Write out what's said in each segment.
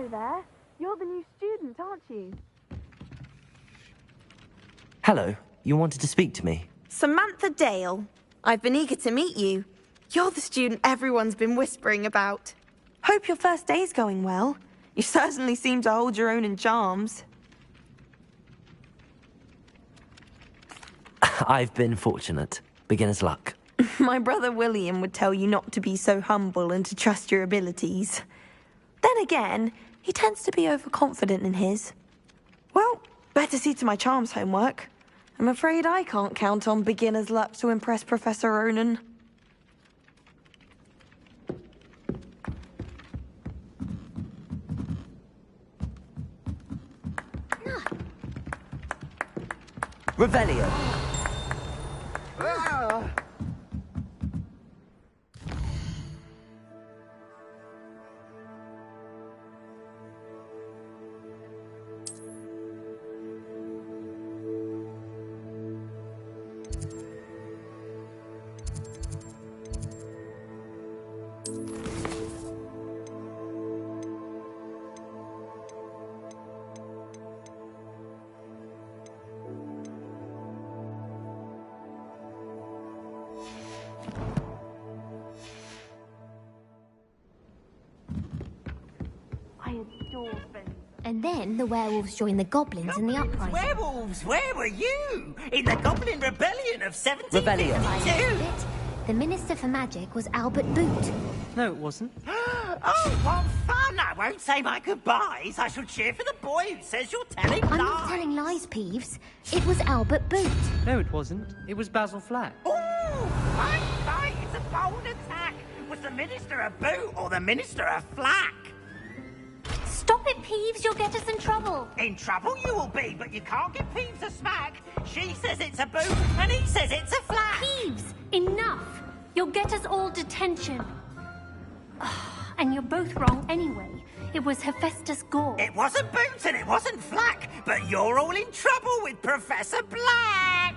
there. You're the new student, aren't you? Hello. You wanted to speak to me? Samantha Dale. I've been eager to meet you. You're the student everyone's been whispering about. Hope your first day's going well. You certainly seem to hold your own in charms. I've been fortunate. Beginner's luck. My brother William would tell you not to be so humble and to trust your abilities. Then again, he tends to be overconfident in his. Well, better see to my charms homework. I'm afraid I can't count on beginner's luck to impress Professor Ronan. Revelio. And then the werewolves joined the goblins in the uprising. Werewolves, where were you? In the Goblin Rebellion of 1752? Rebellion. The Minister for Magic was Albert Boot. No, it wasn't. Oh, what fun! I won't say my goodbyes. I shall cheer for the boy who says you're telling lies. I'm not telling lies, Peeves. It was Albert Boot. No, it wasn't. It was Basil Flack. Oh, fight! It's a bold attack. Was the Minister a boot or the Minister a flack? Stop it, Peeves. You'll get us in trouble. In trouble you will be, but you can't give Peeves a smack. She says it's a boot, and he says it's a flack. Peeves, enough. You'll get us all detention. And you're both wrong anyway. It was Hephaestus Gore. It wasn't boot and it wasn't flack, but you're all in trouble with Professor Black.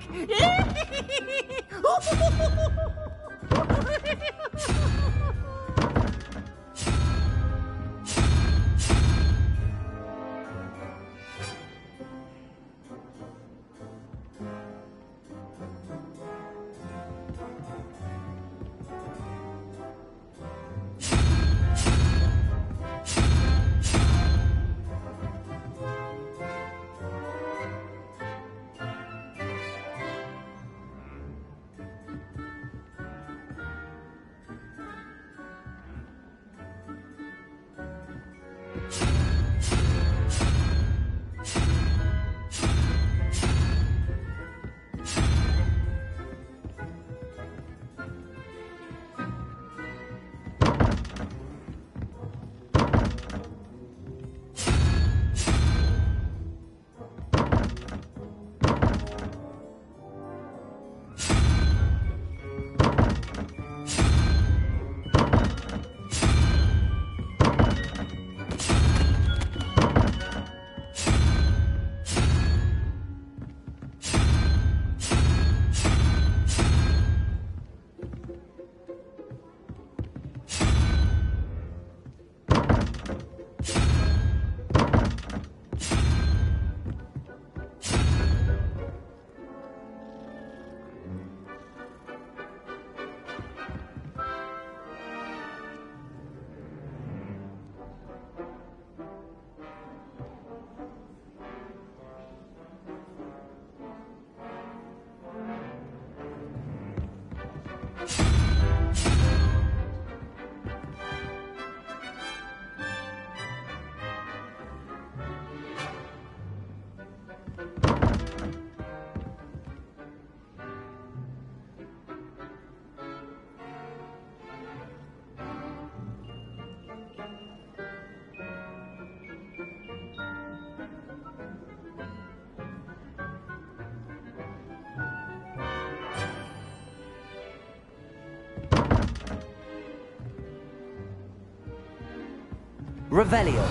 Revelio.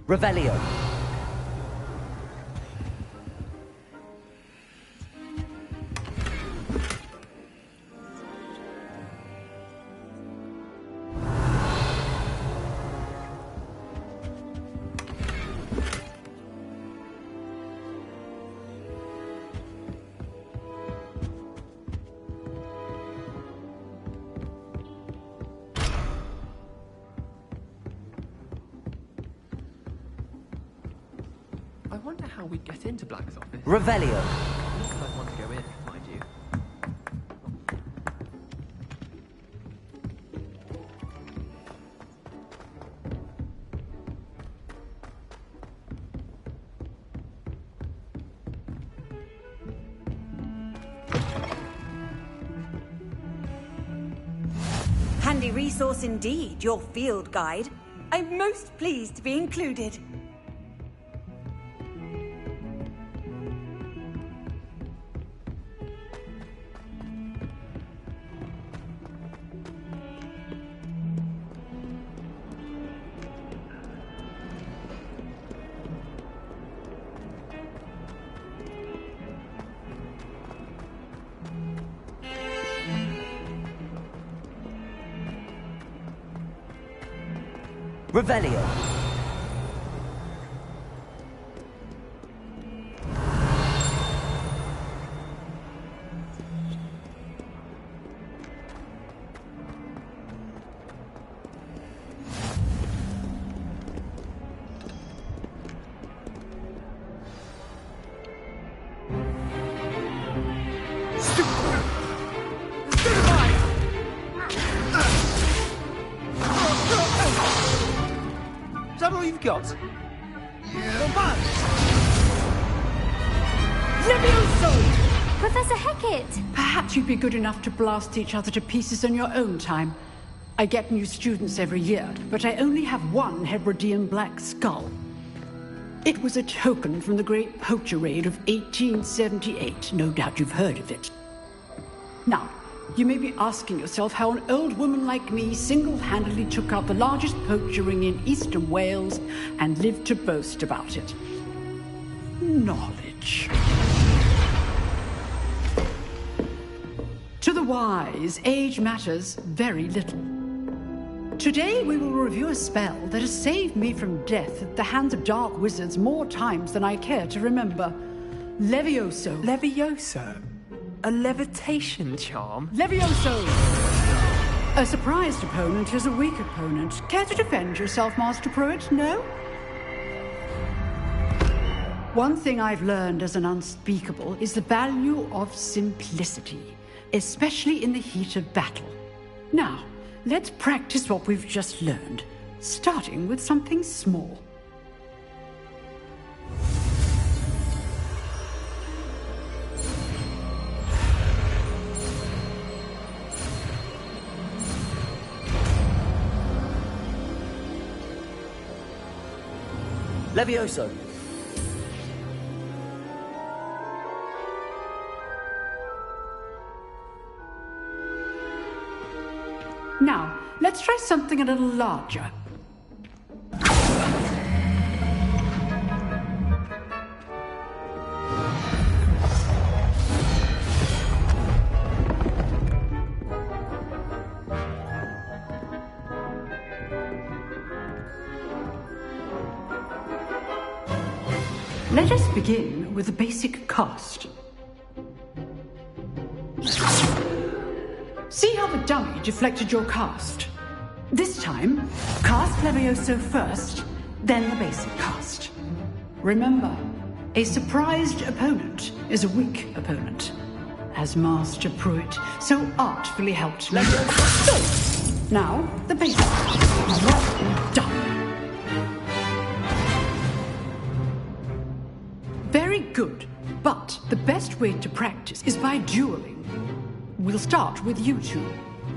Revelio. I wonder how we'd get into Black's office. Revelio. Not that I'd want to go in, mind you. Handy resource indeed, your field guide. I'm most pleased to be included. Revelio. Is that all you've got? Professor Hecat! Perhaps you'd be good enough to blast each other to pieces on your own time. I get new students every year, but I only have one Hebridean black skull. It was a token from the Great Poacher Raid of 1878. No doubt you've heard of it. Now, you may be asking yourself how an old woman like me single-handedly took out the largest poacher ring in eastern Wales and lived to boast about it. Knowledge. To the wise, age matters very little. Today we will review a spell that has saved me from death at the hands of dark wizards more times than I care to remember. Levioso. Levioso? A levitation charm? Levioso! A surprised opponent is a weak opponent. Care to defend yourself, Master Pruitt? No? One thing I've learned as an unspeakable is the value of simplicity, especially in the heat of battle. Now, let's practice what we've just learned, starting with something small. Levioso. Now, let's try something a little larger. Let us begin with the basic cast. See how the dummy deflected your cast? This time, cast Levioso first, then the basic cast. Remember, a surprised opponent is a weak opponent, as Master Pruitt so artfully helped me. So, now, the basic. Well done. Very good, but the best way to practice is by dueling. We'll start with you two.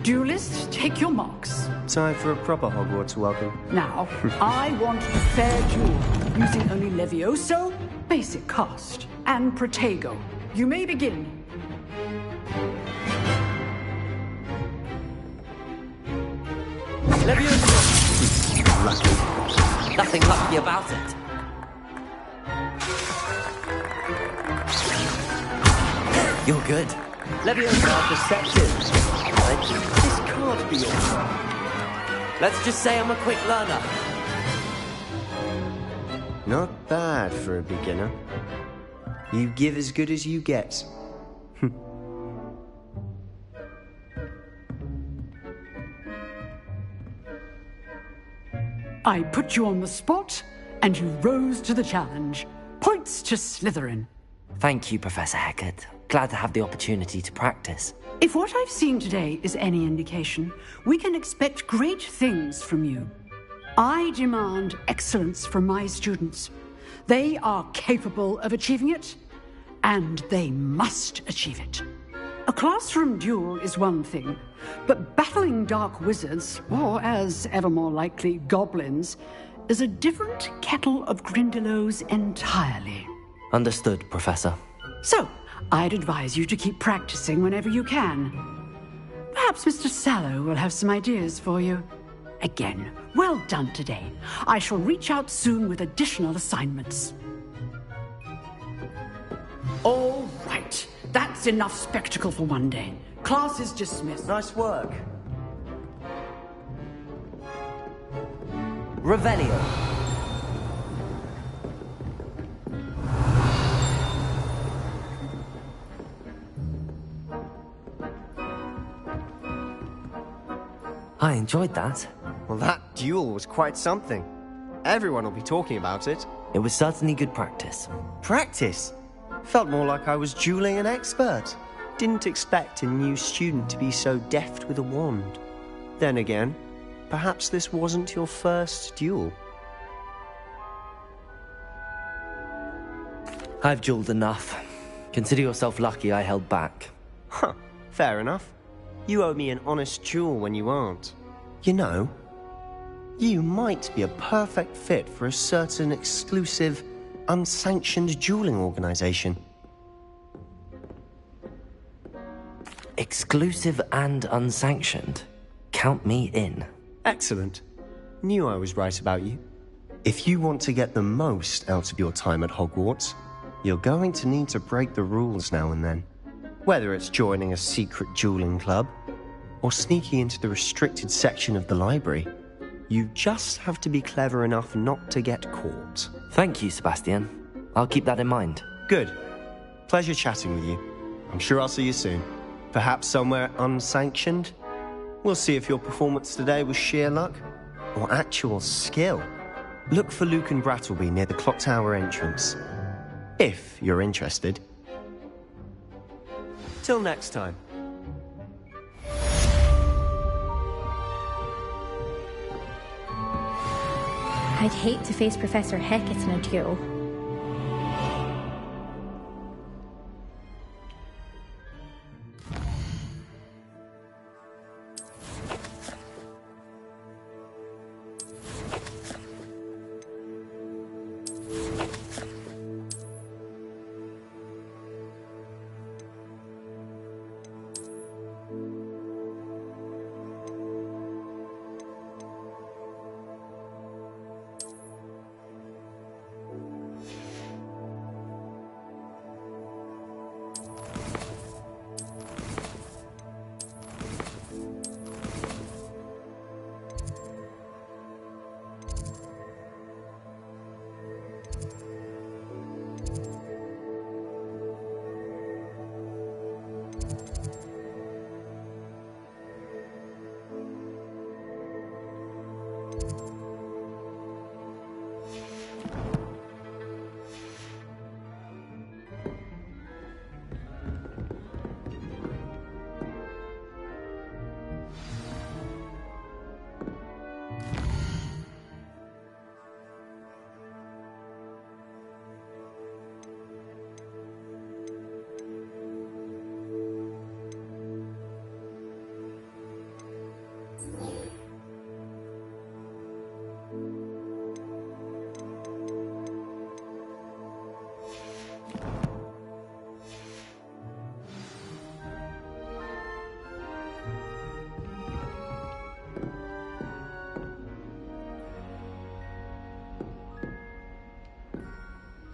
Duelists, take your marks. Time for a proper Hogwarts welcome. Now, I want a fair duel, using only Levioso, basic cast, and Protego. You may begin. Levioso. Lucky. Nothing lucky about it. You're good. Leviosa deceptive. This can't be your... Let's just say I'm a quick learner. Not bad for a beginner. You give as good as you get. I put you on the spot, and you rose to the challenge. Points to Slytherin. Thank you, Professor Hecat. Glad to have the opportunity to practice. If what I've seen today is any indication, we can expect great things from you. I demand excellence from my students. They are capable of achieving it, and they must achieve it. A classroom duel is one thing, but battling dark wizards, or as ever more likely, goblins, is a different kettle of Grindylows entirely. Understood, Professor. So, I'd advise you to keep practicing whenever you can. Perhaps Mr. Sallow will have some ideas for you. Again, well done today. I shall reach out soon with additional assignments. All right. That's enough spectacle for one day. Class is dismissed. Nice work. Revelio. I enjoyed that. Well, that duel was quite something. Everyone will be talking about it. It was certainly good practice. Practice? Felt more like I was dueling an expert. Didn't expect a new student to be so deft with a wand. Then again, perhaps this wasn't your first duel. I've dueled enough. Consider yourself lucky I held back. Huh, fair enough. You owe me an honest duel when you aren't. You know, you might be a perfect fit for a certain exclusive, unsanctioned dueling organization. Exclusive and unsanctioned. Count me in. Excellent. Knew I was right about you. If you want to get the most out of your time at Hogwarts, you're going to need to break the rules now and then. Whether it's joining a secret dueling club, or sneaking into the restricted section of the library, you just have to be clever enough not to get caught. Thank you, Sebastian. I'll keep that in mind. Good. Pleasure chatting with you. I'm sure I'll see you soon. Perhaps somewhere unsanctioned? We'll see if your performance today was sheer luck or actual skill. Look for Luke and Brattleby near the clock tower entrance. If you're interested. Till next time. I'd hate to face Professor Hecat in a duel.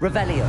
Revelio.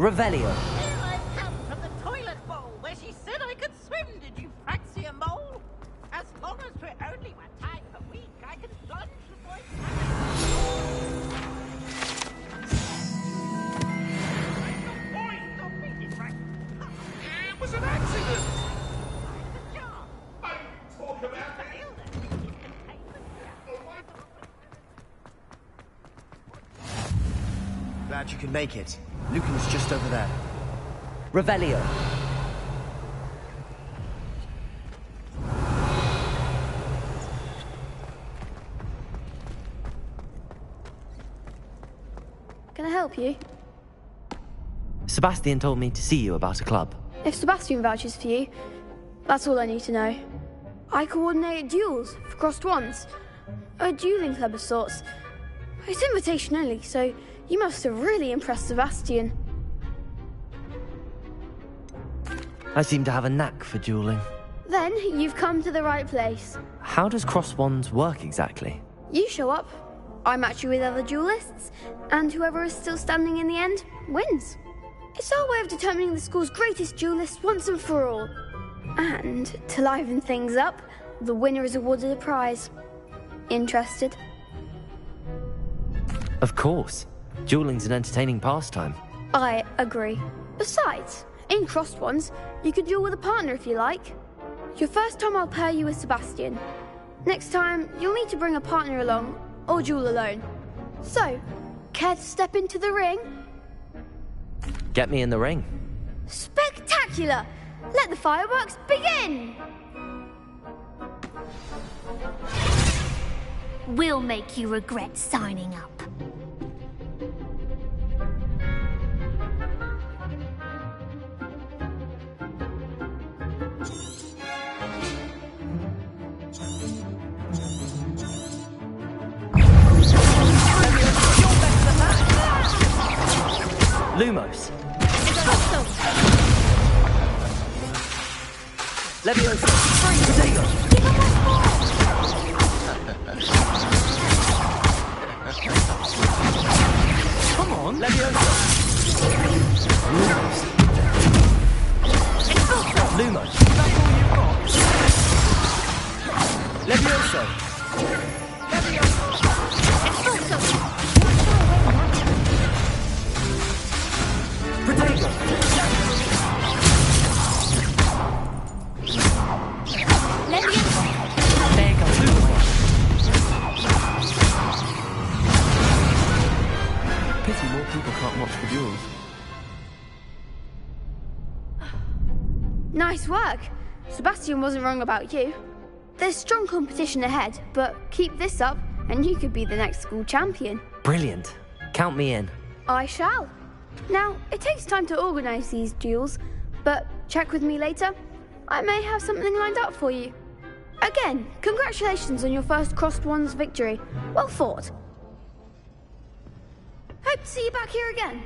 Revelio. Here I come from the toilet bowl where she said I could swim, did you fancy a mole? As long as we're only one time per week, I can plunge before it It was an accident! I talk about it! Glad you could make it. Lucan's just over there. Revelio. Can I help you? Sebastian told me to see you about a club. If Sebastian vouches for you, that's all I need to know. I coordinate duels for crossed wands. A dueling club of sorts. It's invitation only, so you must have really impressed Sebastian. I seem to have a knack for dueling. Then you've come to the right place. How does cross wands work exactly? You show up, I match you with other duelists, and whoever is still standing in the end wins. It's our way of determining the school's greatest duelist once and for all. And to liven things up, the winner is awarded a prize. Interested? Of course. Dueling's an entertaining pastime. I agree. Besides, in crossed ones, you could duel with a partner if you like. Your first time I'll pair you with Sebastian. Next time, you'll need to bring a partner along, or duel alone. So, care to step into the ring? Get me in the ring. Spectacular! Let the fireworks begin! We'll make you regret signing up. Lumos. Leviosa. Potato. Come on. Leviosa. Lumos. Lumos. That's all you've got. Leviosa. Potato. There goes Pity more people can't watch the duels. Nice work. Sebastian wasn't wrong about you. There's strong competition ahead, but keep this up and you could be the next school champion. Brilliant. Count me in. I shall. Now, it takes time to organise these duels, but check with me later. I may have something lined up for you. Again, congratulations on your first crossed wands victory. Well fought. Hope to see you back here again.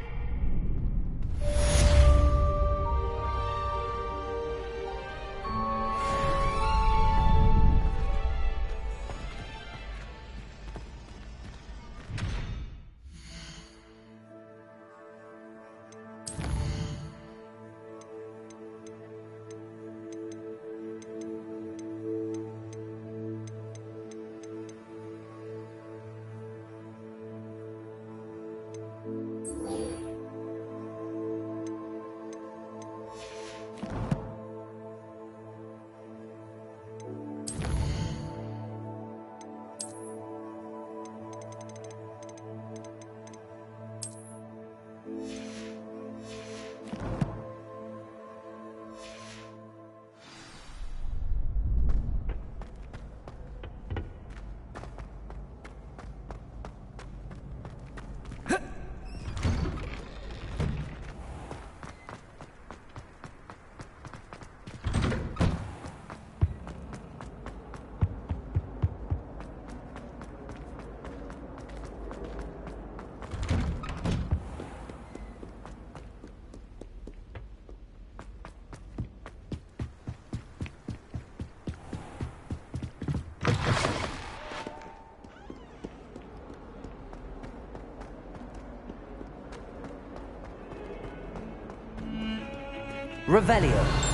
Revelio.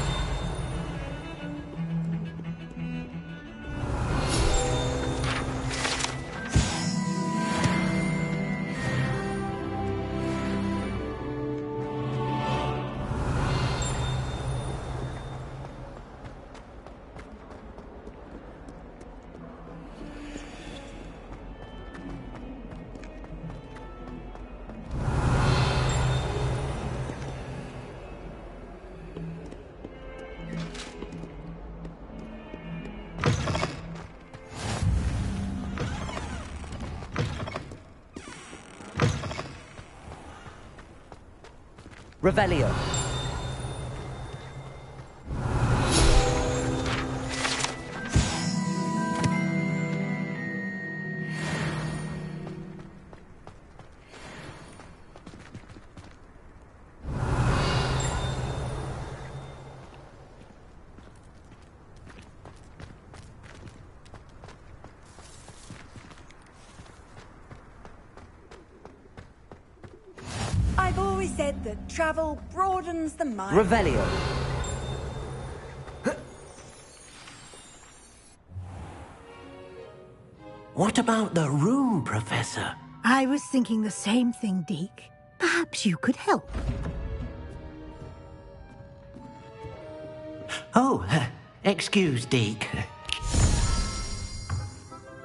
Revelio. I've always said that travel broadens the mind. Revelio. What about the room, Professor? I was thinking the same thing, Deke. Perhaps you could help. Oh, excuse, Deke.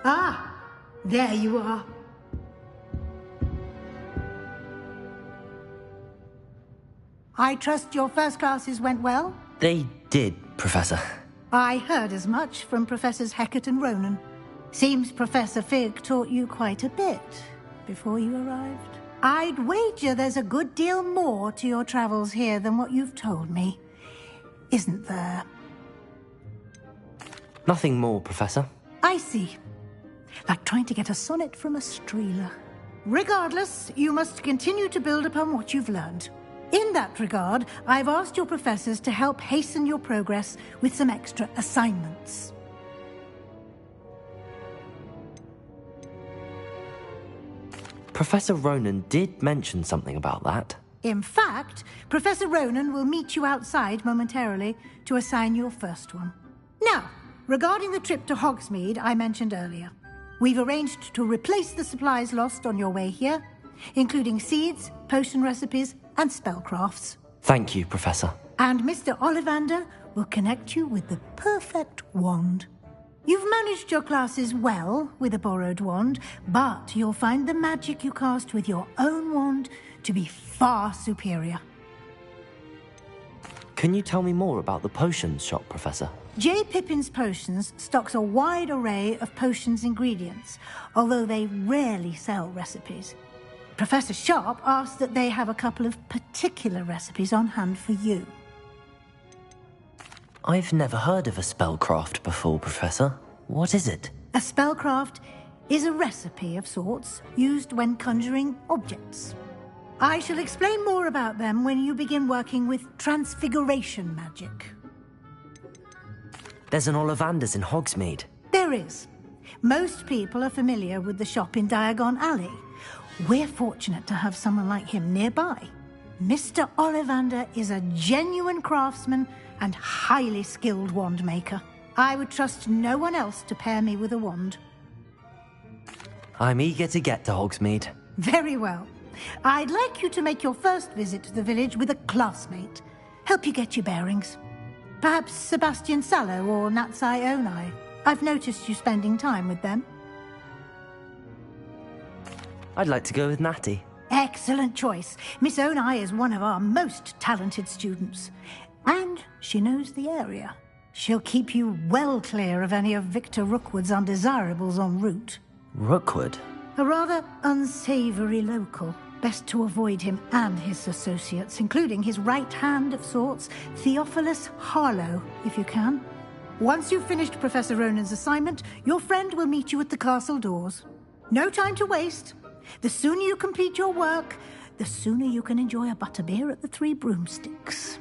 Ah, there you are. I trust your first classes went well? They did, Professor. I heard as much from Professors Hecat and Ronan. Seems Professor Fig taught you quite a bit before you arrived. I'd wager there's a good deal more to your travels here than what you've told me. Isn't there? Nothing more, Professor. I see. Like trying to get a sonnet from a streeler. Regardless, you must continue to build upon what you've learned. In that regard, I've asked your professors to help hasten your progress with some extra assignments. Professor Ronan did mention something about that. In fact, Professor Ronan will meet you outside momentarily to assign your first one. Now, regarding the trip to Hogsmeade I mentioned earlier, we've arranged to replace the supplies lost on your way here, including seeds, potion recipes, and spellcrafts. Thank you, Professor. And Mr. Ollivander will connect you with the perfect wand. You've managed your classes well with a borrowed wand, but you'll find the magic you cast with your own wand to be far superior. Can you tell me more about the potions shop, Professor? J. Pippin's Potions stocks a wide array of potions ingredients, although they rarely sell recipes. Professor Sharp asked that they have a couple of particular recipes on hand for you. I've never heard of a spellcraft before, Professor. What is it? A spellcraft is a recipe of sorts used when conjuring objects. I shall explain more about them when you begin working with transfiguration magic. There's an Ollivander's in Hogsmeade. There is. Most people are familiar with the shop in Diagon Alley. We're fortunate to have someone like him nearby. Mr. Ollivander is a genuine craftsman and highly skilled wand maker. I would trust no one else to pair me with a wand. I'm eager to get to Hogsmeade. Very well. I'd like you to make your first visit to the village with a classmate. Help you get your bearings. Perhaps Sebastian Sallow or Natsai Onai. I've noticed you spending time with them. I'd like to go with Natty. Excellent choice. Miss Onai is one of our most talented students. And she knows the area. She'll keep you well clear of any of Victor Rookwood's undesirables en route. Rookwood? A rather unsavory local. Best to avoid him and his associates, including his right hand of sorts, Theophilus Harlow, if you can. Once you've finished Professor Ronan's assignment, your friend will meet you at the castle doors. No time to waste. The sooner you complete your work, the sooner you can enjoy a butterbeer at the Three Broomsticks.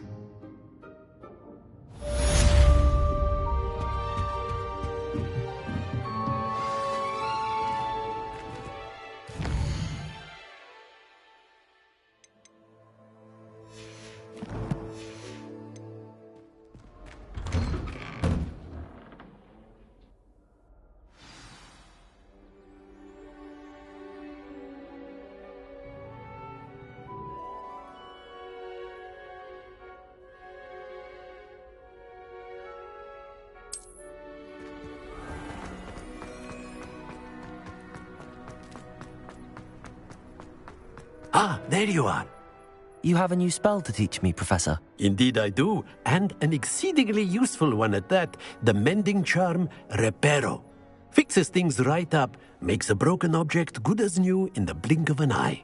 Ah, there you are. You have a new spell to teach me, Professor. Indeed I do, and an exceedingly useful one at that. The mending charm, Reparo. Fixes things right up, makes a broken object good as new in the blink of an eye.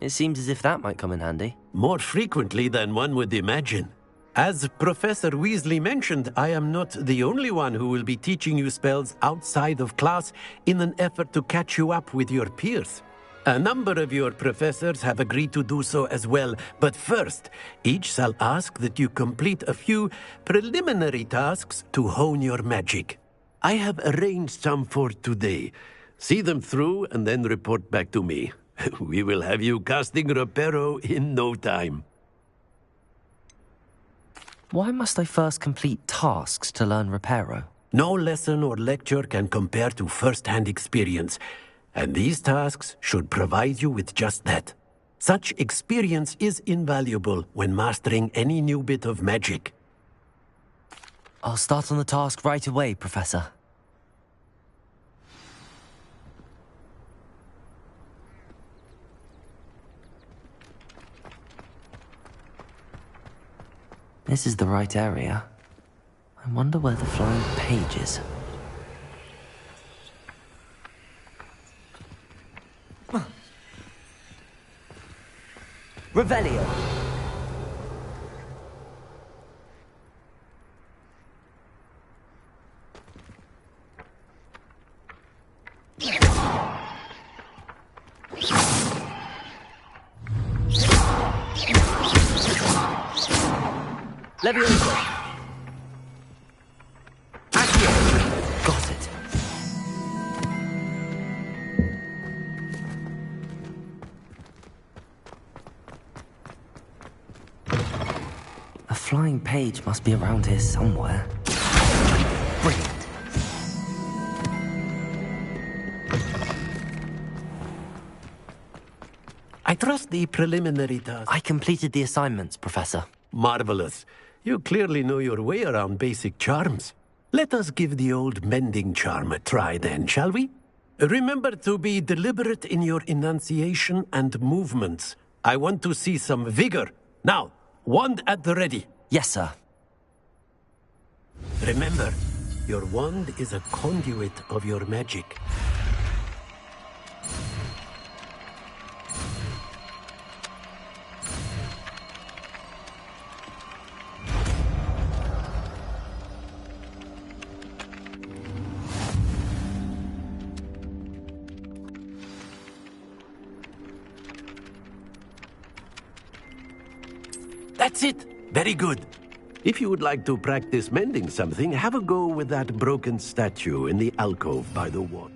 It seems as if that might come in handy. More frequently than one would imagine. As Professor Weasley mentioned, I am not the only one who will be teaching you spells outside of class in an effort to catch you up with your peers. A number of your professors have agreed to do so as well, but first, each shall ask that you complete a few preliminary tasks to hone your magic. I have arranged some for today. See them through and then report back to me. We will have you casting Reparo in no time. Why must I first complete tasks to learn Reparo? No lesson or lecture can compare to first-hand experience, and these tasks should provide you with just that. Such experience is invaluable when mastering any new bit of magic. I'll start on the task right away, Professor. This is the right area. I wonder where the flying page is. Revelio. Levioso. Accio. Got it. A flying page must be around here somewhere. Brilliant. I trust the preliminary task. I completed the assignments, Professor. Marvelous. You clearly know your way around basic charms. Let us give the old mending charm a try then, shall we? Remember to be deliberate in your enunciation and movements. I want to see some vigor. Now, wand at the ready. Yes, sir. Remember, your wand is a conduit of your magic. That's it. Very good. If you would like to practice mending something, have a go with that broken statue in the alcove by the wall.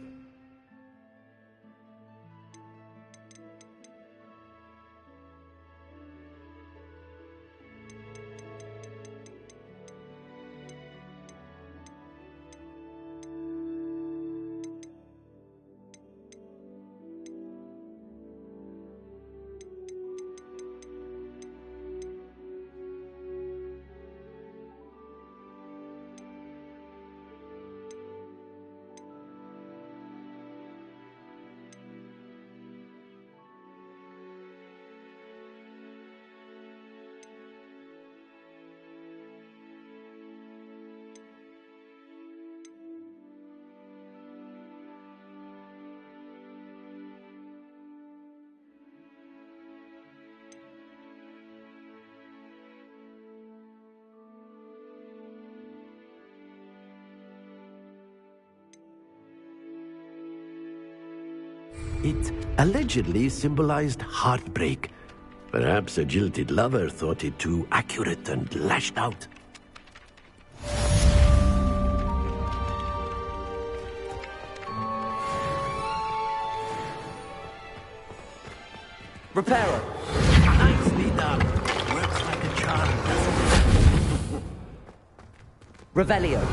It allegedly symbolized heartbreak. Perhaps a jilted lover thought it too accurate and lashed out. Reparo. Nicely done. Works like a charm, doesn't it? Revelio.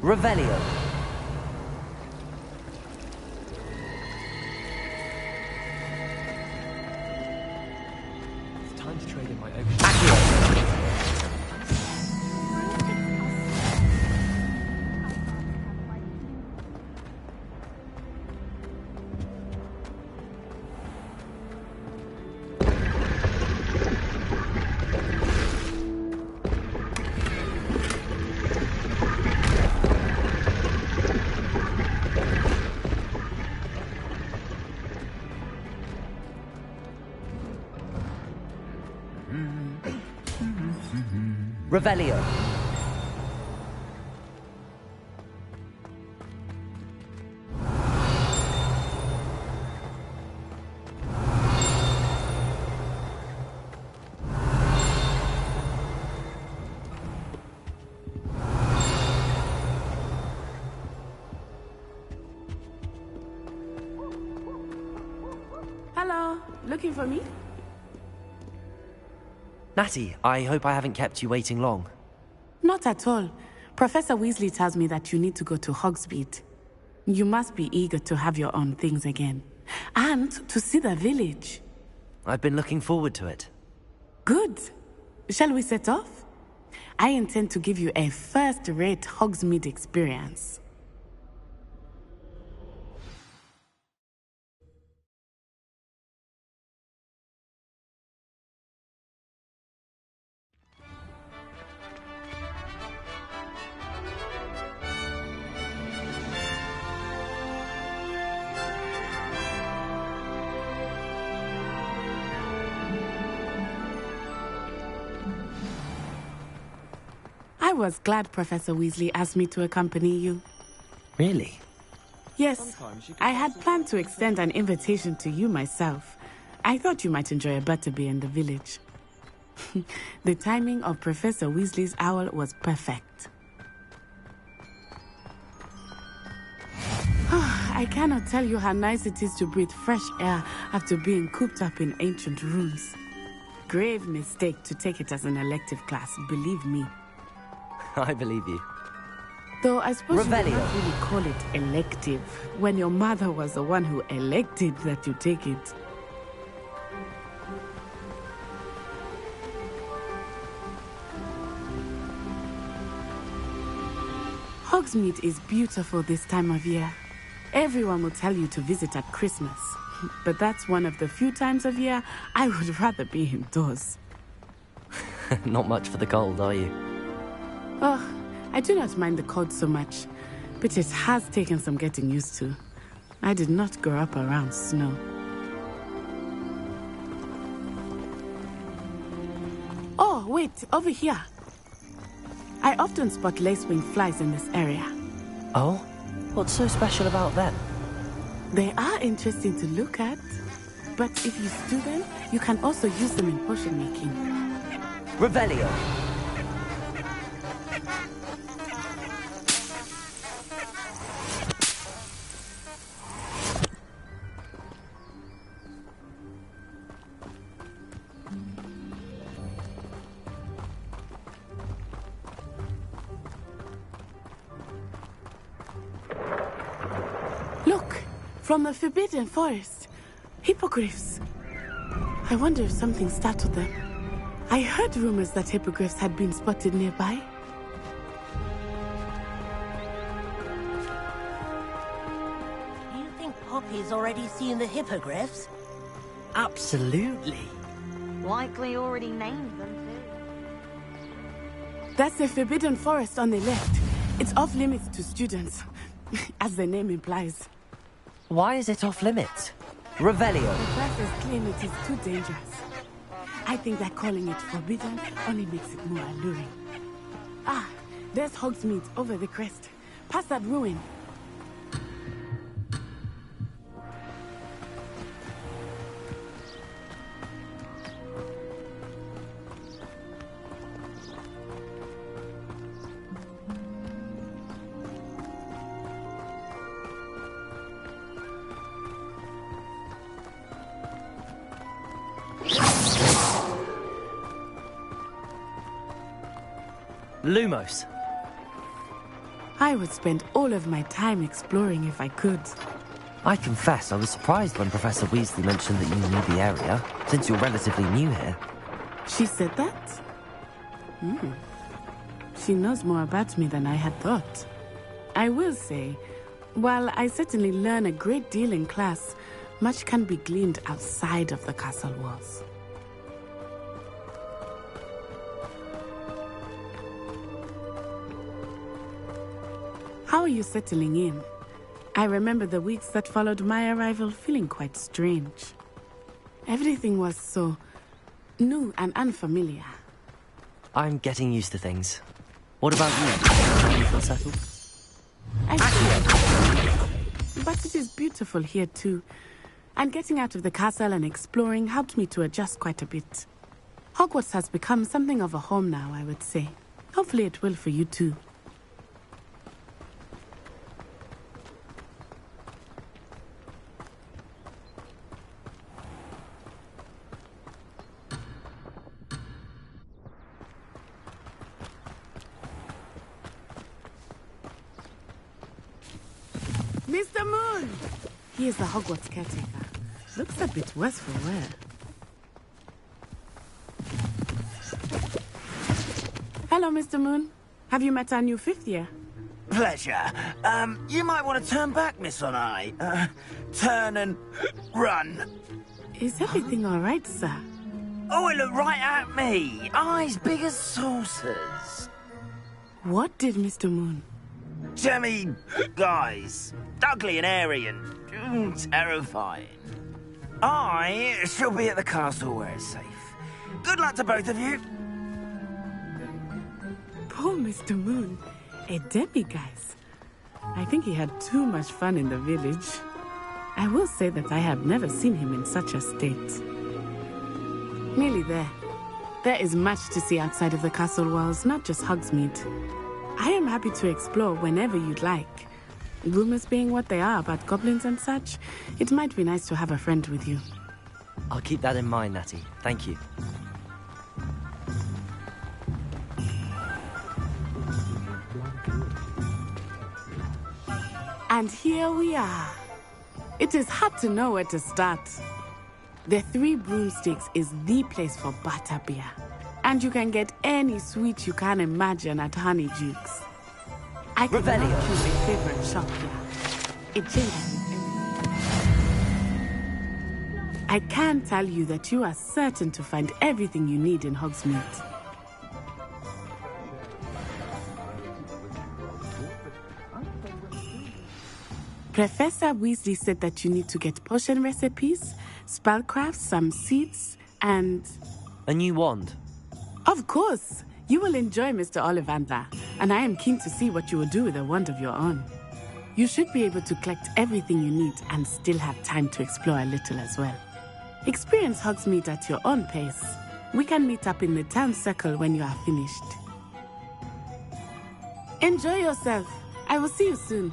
Revelio. It's time to trade in my open. Accio. Revelio. Hello, looking for me? Natty, I hope I haven't kept you waiting long. Not at all. Professor Weasley tells me that you need to go to Hogsmeade. You must be eager to have your own things again. And to see the village. I've been looking forward to it. Good. Shall we set off? I intend to give you a first-rate Hogsmeade experience. I was glad Professor Weasley asked me to accompany you. Really? Yes, I had planned to extend an invitation to you myself. I thought you might enjoy a butterbeer in the village. The timing of Professor Weasley's owl was perfect. I cannot tell you how nice it is to breathe fresh air after being cooped up in ancient rooms. Grave mistake to take it as an elective class, believe me. I believe you. Though I suppose Revelio. you can't really call it elective when your mother was the one who elected that you take it. Hogsmeade is beautiful this time of year. Everyone will tell you to visit at Christmas. But that's one of the few times of year I would rather be indoors. Not much for the cold, are you? Oh, I do not mind the cold so much, but it has taken some getting used to. I did not grow up around snow. Oh, wait, over here. I often spot lacewing flies in this area. Oh? What's so special about them? They are interesting to look at, but if you stew them, you can also use them in potion making. Revelio. Look, from the Forbidden Forest. Hippogriffs. I wonder if something startled them. I heard rumors that hippogriffs had been spotted nearby. You think Poppy's already seen the hippogriffs? Absolutely. Likely already named them too. That's the Forbidden Forest on the left. It's off limits to students, as the name implies. Why is it off limits? Revelio. Professors claim it is too dangerous. I think that calling it forbidden only makes it more alluring. Ah, there's Hogsmeade over the crest. Past that ruin. Lumos. I would spend all of my time exploring if I could. I confess I was surprised when Professor Weasley mentioned that you knew the area, since you're relatively new here. She said that? She knows more about me than I had thought. I will say, while I certainly learn a great deal in class, much can be gleaned outside of the castle walls. How are you settling in? I remember the weeks that followed my arrival feeling quite strange. Everything was so new and unfamiliar. I'm getting used to things. What about you? Do you feel settled? But it is beautiful here too. And getting out of the castle and exploring helped me to adjust quite a bit. Hogwarts has become something of a home now, I would say. Hopefully it will for you too. Mr. Moon! He is the Hogwarts caretaker. Looks a bit worse for wear. Hello, Mr. Moon. Have you met our new fifth year? Pleasure. You might want to turn back, Miss Onai. Turn and run. Is everything all right, sir? Oh, it looked right at me. Eyes big as saucers. What did Mr. Moon? Jemmy, guys. Ugly and airy and terrifying. I shall be at the castle where it's safe. Good luck to both of you. Poor Mr. Moon. A demiguise. I think he had too much fun in the village. I will say that I have never seen him in such a state. Nearly there. There is much to see outside of the castle walls, not just Hogsmeade. I am happy to explore whenever you'd like. Rumors being what they are about goblins and such, it might be nice to have a friend with you. I'll keep that in mind, Natty. Thank you. And here we are. It is hard to know where to start. The Three Broomsticks is the place for butterbeer. And you can get any sweet you can imagine at Honeydukes. I could not choose a favorite shop here. It changes. I can tell you that you are certain to find everything you need in Hogsmeade. Professor Weasley said that you need to get potion recipes, spellcrafts, some seeds, and... a new wand? Of course! You will enjoy Mr. Ollivander, and I am keen to see what you will do with a wand of your own. You should be able to collect everything you need and still have time to explore a little as well. Experience Hogsmeade at your own pace. We can meet up in the town circle when you are finished. Enjoy yourself. I will see you soon.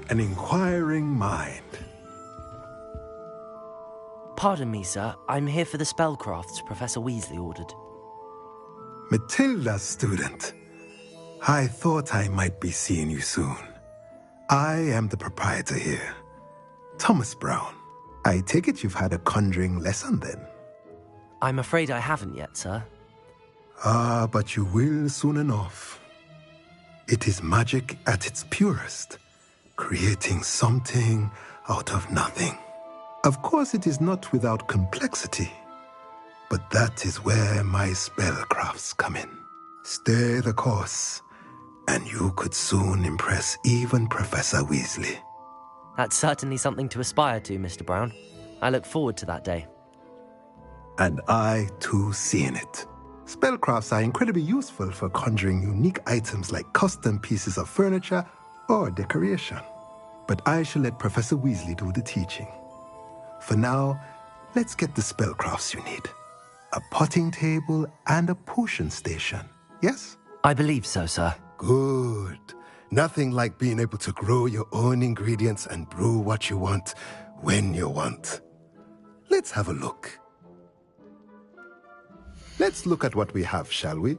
An inquiring mind. Pardon me, sir. I'm here for the spellcrafts Professor Weasley ordered. Matilda, student. I thought I might be seeing you soon. I am the proprietor here, Thomas Brown. I take it you've had a conjuring lesson then? I'm afraid I haven't yet, sir. Ah, but you will soon enough. It is magic at its purest, creating something out of nothing. Of course, it is not without complexity, but that is where my spellcrafts come in. Stay the course, and you could soon impress even Professor Weasley. That's certainly something to aspire to, Mr. Brown. I look forward to that day. And I, too, see in it. Spellcrafts are incredibly useful for conjuring unique items like custom pieces of furniture or decoration. But I shall let Professor Weasley do the teaching. For now, let's get the spellcrafts you need. A potting table and a potion station, yes? I believe so, sir. Good. Nothing like being able to grow your own ingredients and brew what you want when you want. Let's have a look. Let's look at what we have, shall we?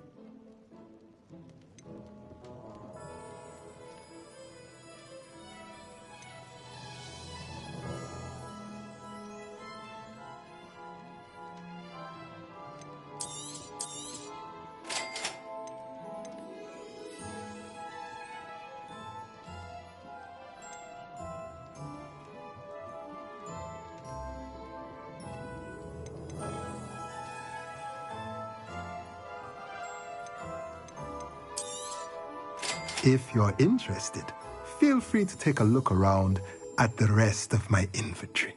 If you're interested, feel free to take a look around at the rest of my inventory.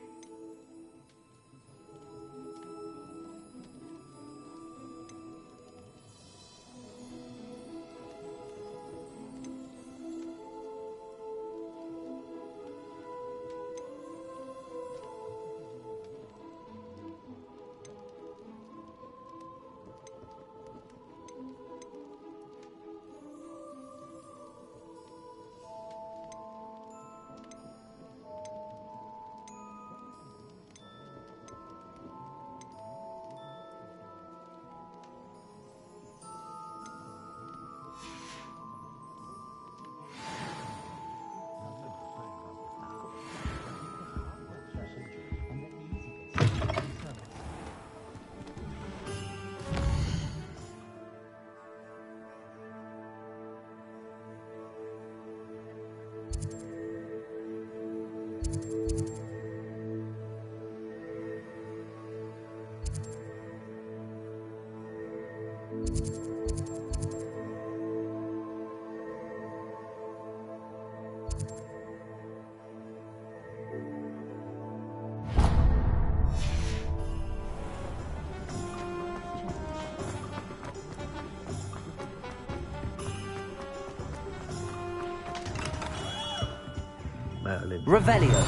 Revelio.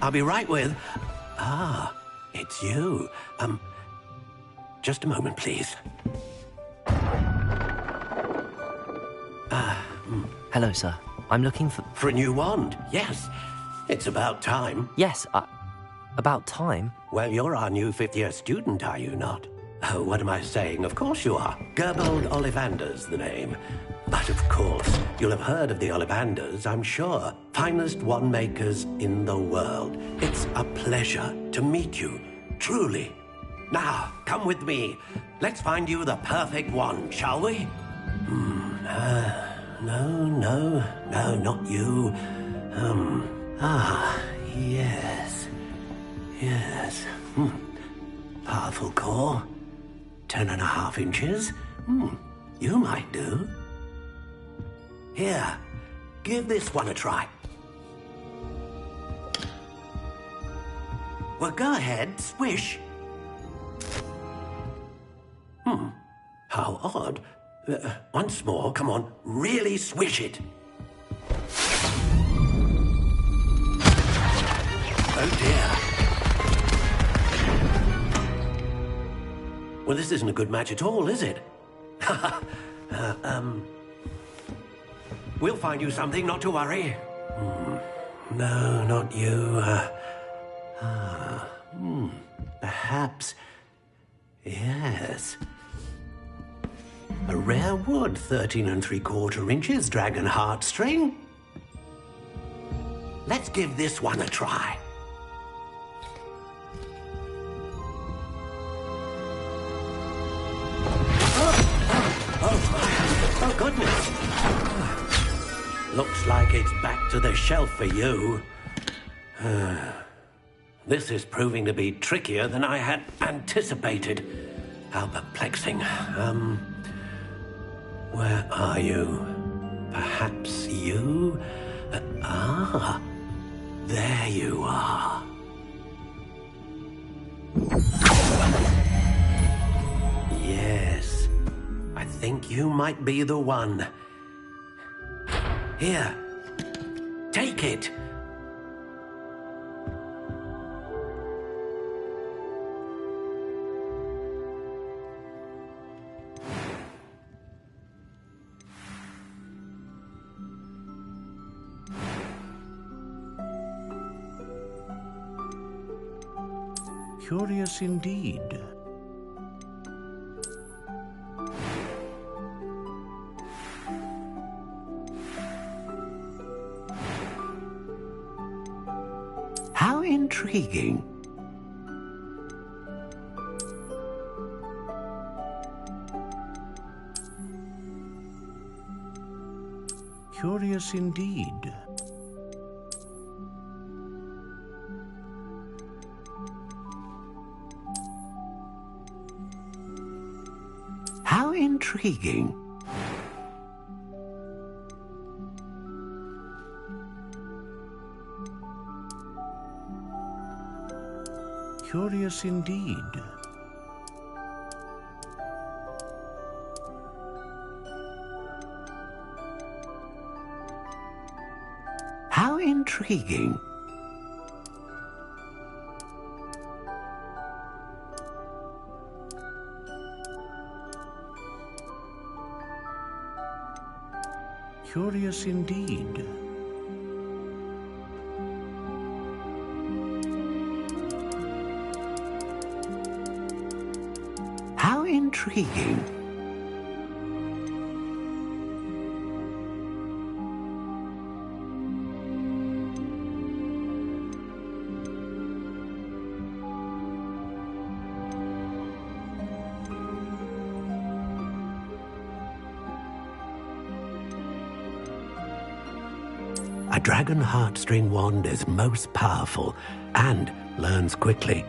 I'll be right with... Ah, it's you. Just a moment, please. Hello, sir. I'm looking for... For a new wand, yes. It's about time. Yes, about time? Well, you're our new fifth-year student, are you not? Oh, what am I saying? Of course you are. Gerbold Ollivander's the name. But of course, you'll have heard of the Ollivanders, I'm sure. Finest wand makers in the world. It's a pleasure to meet you, truly. Now, come with me. Let's find you the perfect wand, shall we? No, not you. Yes. Powerful core. 10.5 inches. You might do. Here, give this one a try. Well, go ahead, swish. How odd. Once more, come on, really swish it. Oh dear. Well, this isn't a good match at all, is it? We'll find you something, not to worry. No, not you. Perhaps... Yes. A rare wood, 13 3/4 inches, dragon heartstring. Let's give this one a try. Oh, goodness. Looks like it's back to the shelf for you. This is proving to be trickier than I had anticipated. How perplexing. Where are you? Perhaps you? There you are. Yes, I think you might be the one. Here, take it. Curious indeed. How intriguing. Curious indeed. How intriguing. Curious indeed. How intriguing. Curious indeed. How intriguing. A dragon heartstring wand is most powerful and learns quickly.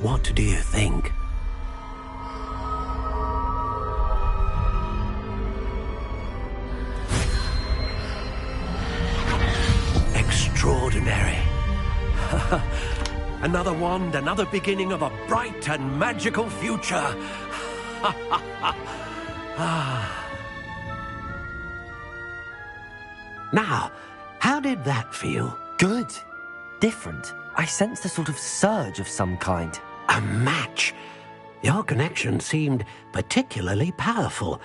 What do you think? Extraordinary. Another wand, another beginning of a bright and magical future. Now, how did that feel? Good. Different. I sensed a sort of surge of some kind. A match. Your connection seemed particularly powerful.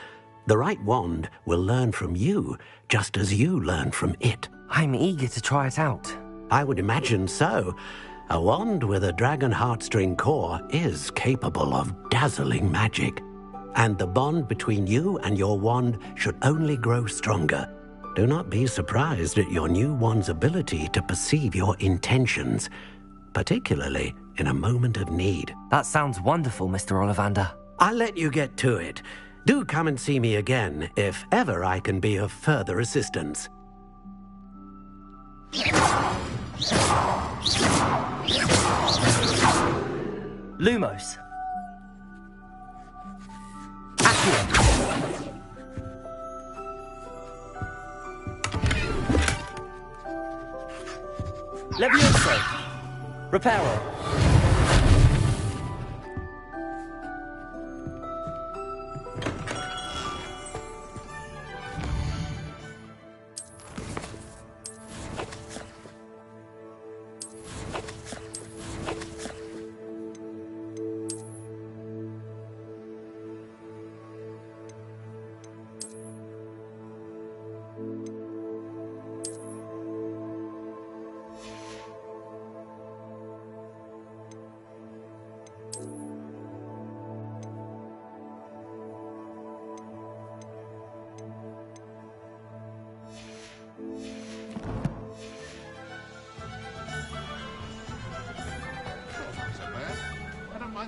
The right wand will learn from you, just as you learn from it. I'm eager to try it out. I would imagine so. A wand with a dragon heartstring core is capable of dazzling magic. And the bond between you and your wand should only grow stronger. Do not be surprised at your new wand's ability to perceive your intentions, particularly in a moment of need. That sounds wonderful, Mr. Ollivander. I'll let you get to it. Do come and see me again if ever I can be of further assistance. Lumos. Levioso. Reparo.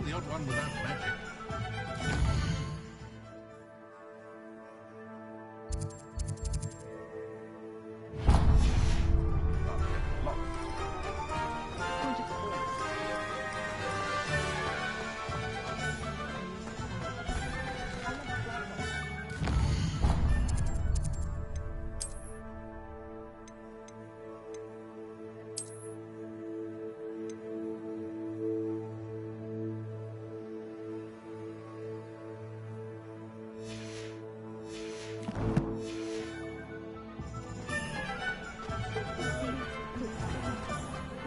The odd one without magic.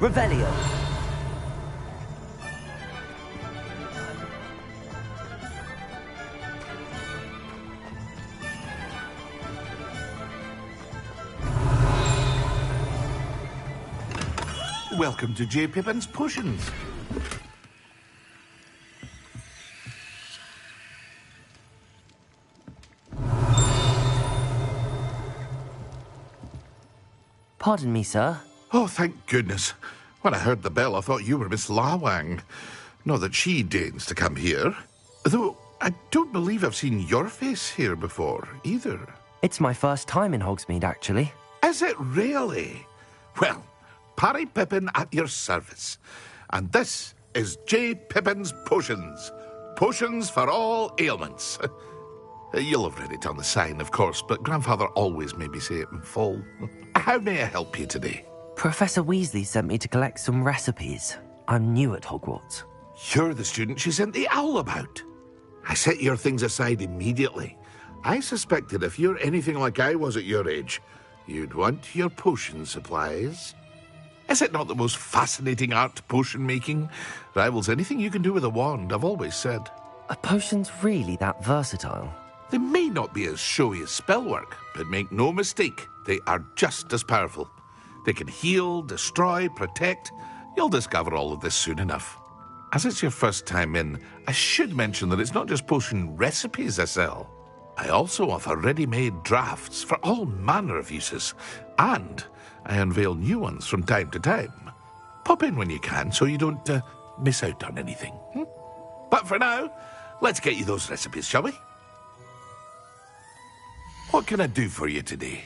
Revelio. Welcome to J. Pippin's Potions. Pardon me, sir. Oh, thank goodness. When I heard the bell, I thought you were Miss Lawang. Not that she deigns to come here. Though I don't believe I've seen your face here before, either. It's my first time in Hogsmeade, actually. Is it really? Well, Parry Pippin at your service. And this is J. Pippin's Potions. Potions for all ailments. You'll have read it on the sign, of course, but Grandfather always made me say it in full. How may I help you today? Professor Weasley sent me to collect some recipes. I'm new at Hogwarts. You're the student she sent the owl about. I set your things aside immediately. I suspected if you're anything like I was at your age, you'd want your potion supplies. Is it not the most fascinating art, potion making? Rivals anything you can do with a wand, I've always said. Are potions really that versatile? They may not be as showy as spellwork, but make no mistake, they are just as powerful. They can heal, destroy, protect. You'll discover all of this soon enough. As it's your first time in, I should mention that it's not just potion recipes I sell. I also offer ready-made drafts for all manner of uses, and I unveil new ones from time to time. Pop in when you can so you don't miss out on anything. But for now, let's get you those recipes, shall we? What can I do for you today?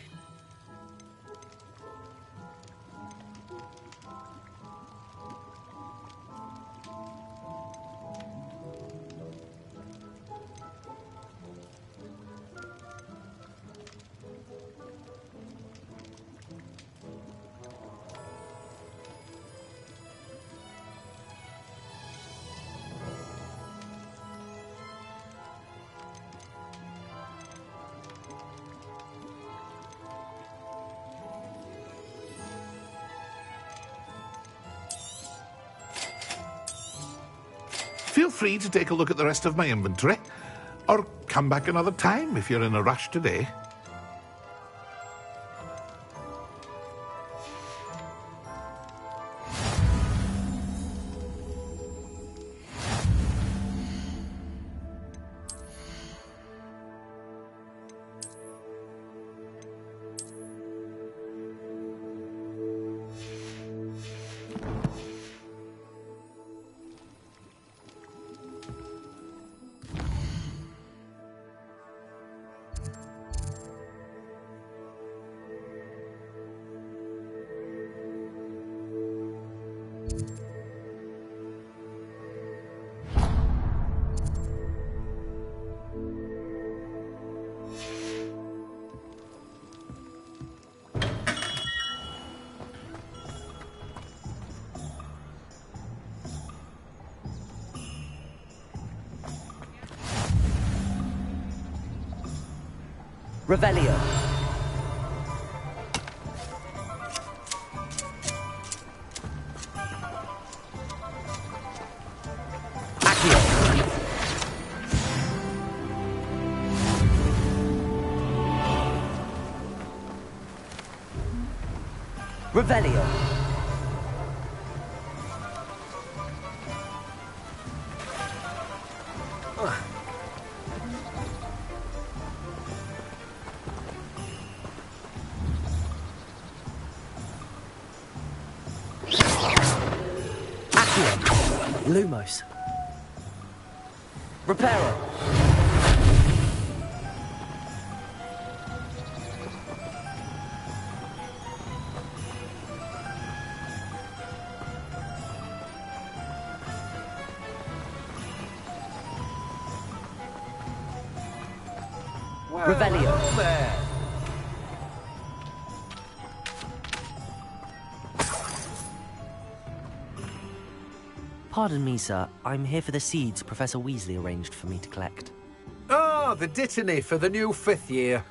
Feel free to take a look at the rest of my inventory, or come back another time if you're in a rush today. Revelio. Accio. Revelio. Lumos. Reparo. Revelio. Pardon me, sir. I'm here for the seeds Professor Weasley arranged for me to collect. Oh, the dittany for the new 5th year.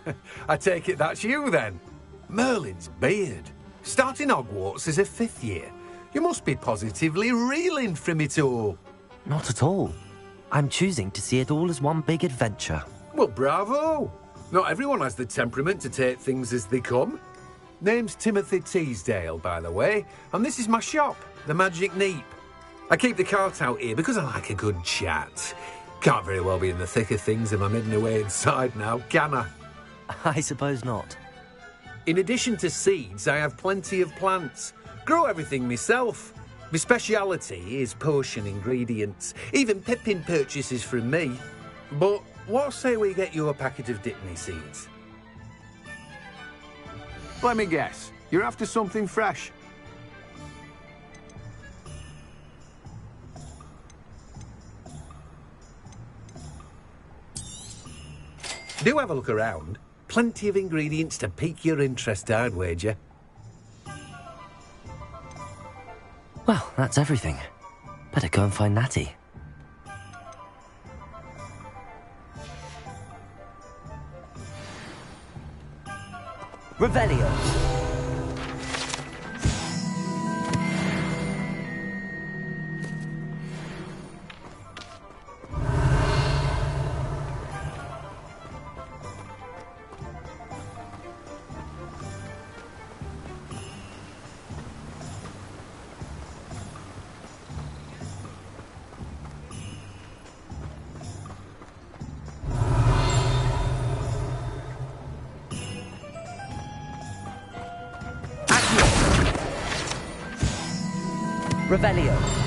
I take it that's you, then. Merlin's beard. Starting Hogwarts as a 5th year. You must be positively reeling from it all. Not at all. I'm choosing to see it all as one big adventure. Well, bravo! Not everyone has the temperament to take things as they come. Name's Timothy Teasdale, by the way, and this is my shop, the Magic Neep. I keep the cart out here because I like a good chat. Can't very well be in the thick of things if I'm hidden away inside now, can I? I suppose not. In addition to seeds, I have plenty of plants. Grow everything myself. My speciality is potion ingredients. Even Pippin purchases from me. But what say we get you a packet of Dittany seeds? Let me guess. You're after something fresh. Do have a look around. Plenty of ingredients to pique your interest, I'd wager. Well, that's everything. Better go and find Natty. Revelio. Revelio.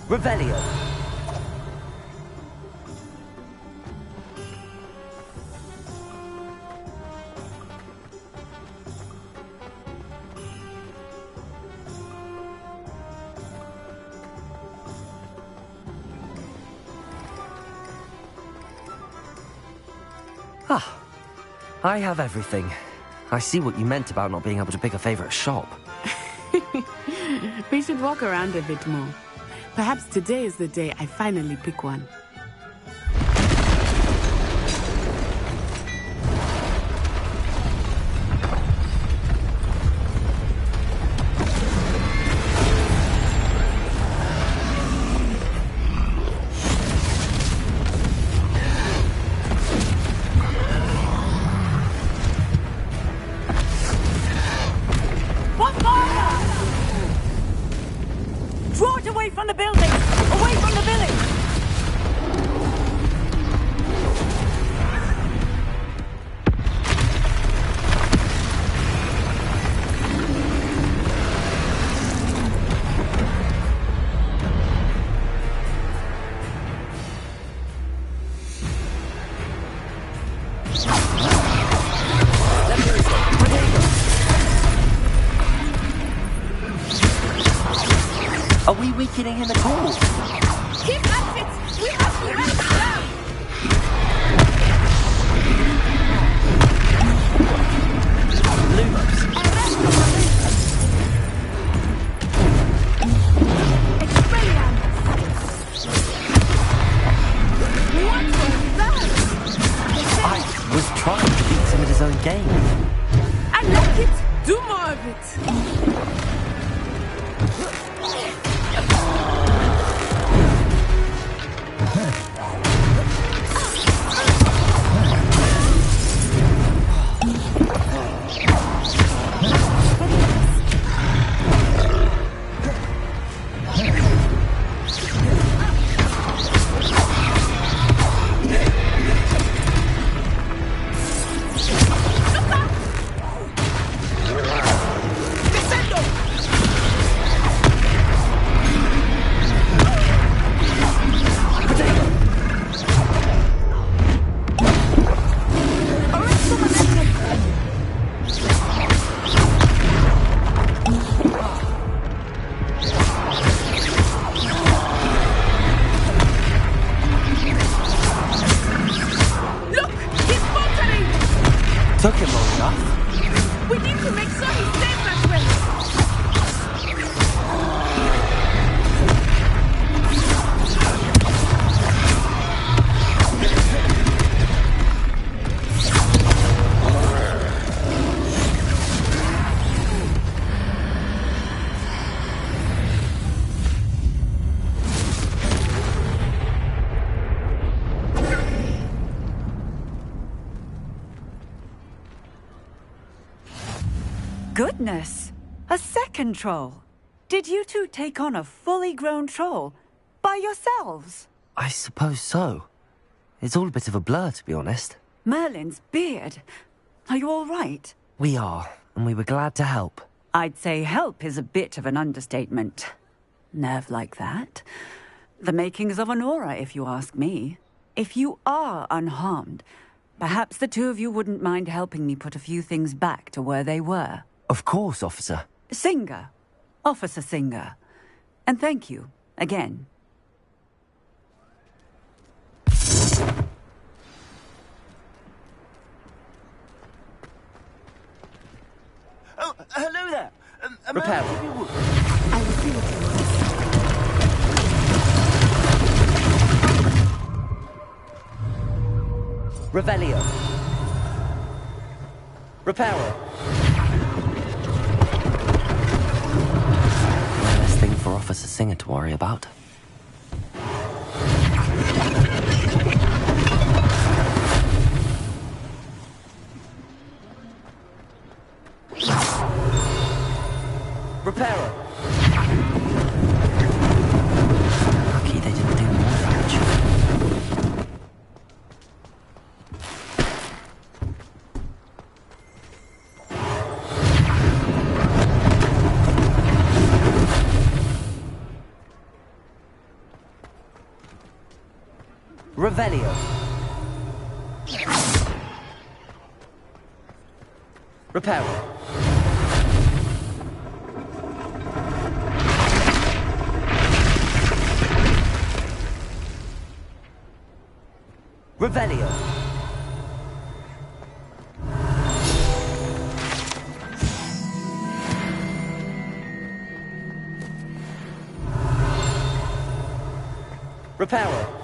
Revelio. Ah, I have everything. I see what you meant about not being able to pick a favorite shop. We should walk around a bit more. Perhaps today is the day I finally pick one. What's going on? Draw it away from the building! Away from the village! Are we weakening him at all? Keep at it! We must be ready now! I was trying to beat him at his own game. I like it! Do more of it! Goodness! A second troll! Did you two take on a fully grown troll? By yourselves? I suppose so. It's all a bit of a blur, to be honest. Merlin's beard. Are you all right? We are, and we were glad to help. I'd say help is a bit of an understatement. Nerve like that. The makings of an aura, if you ask me. If you are unharmed, perhaps the two of you wouldn't mind helping me put a few things back to where they were. Of course, officer. Singer. Officer Singer. And thank you, again. Oh, hello there. Repair. I will see what you Revelio. Reparo. One less thing for Officer Singer to worry about. Reparo. Lucky they didn't do more damage. Revelio. Reparo. Revelio. Reparo.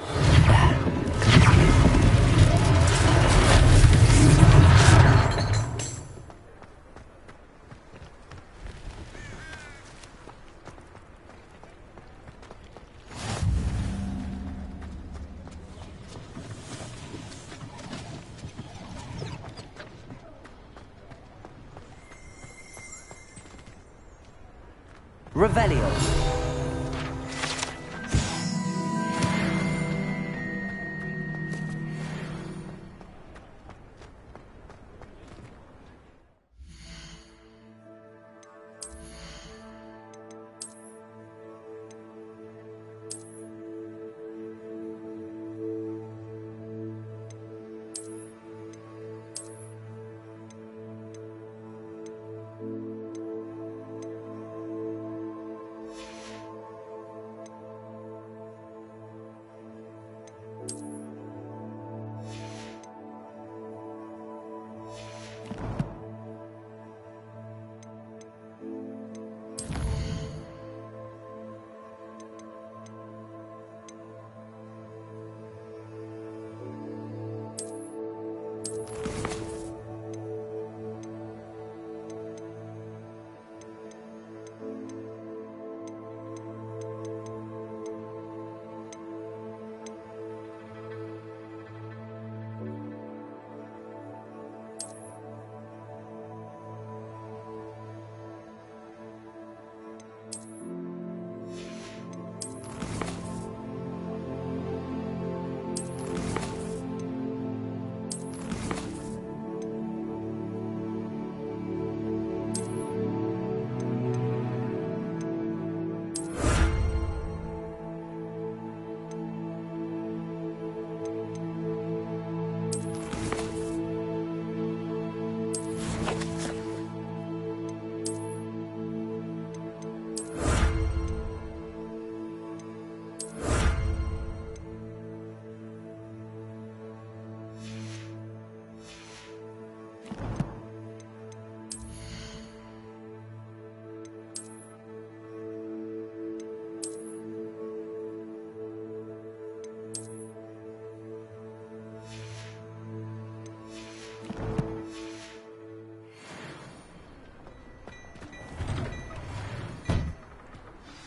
Revelio.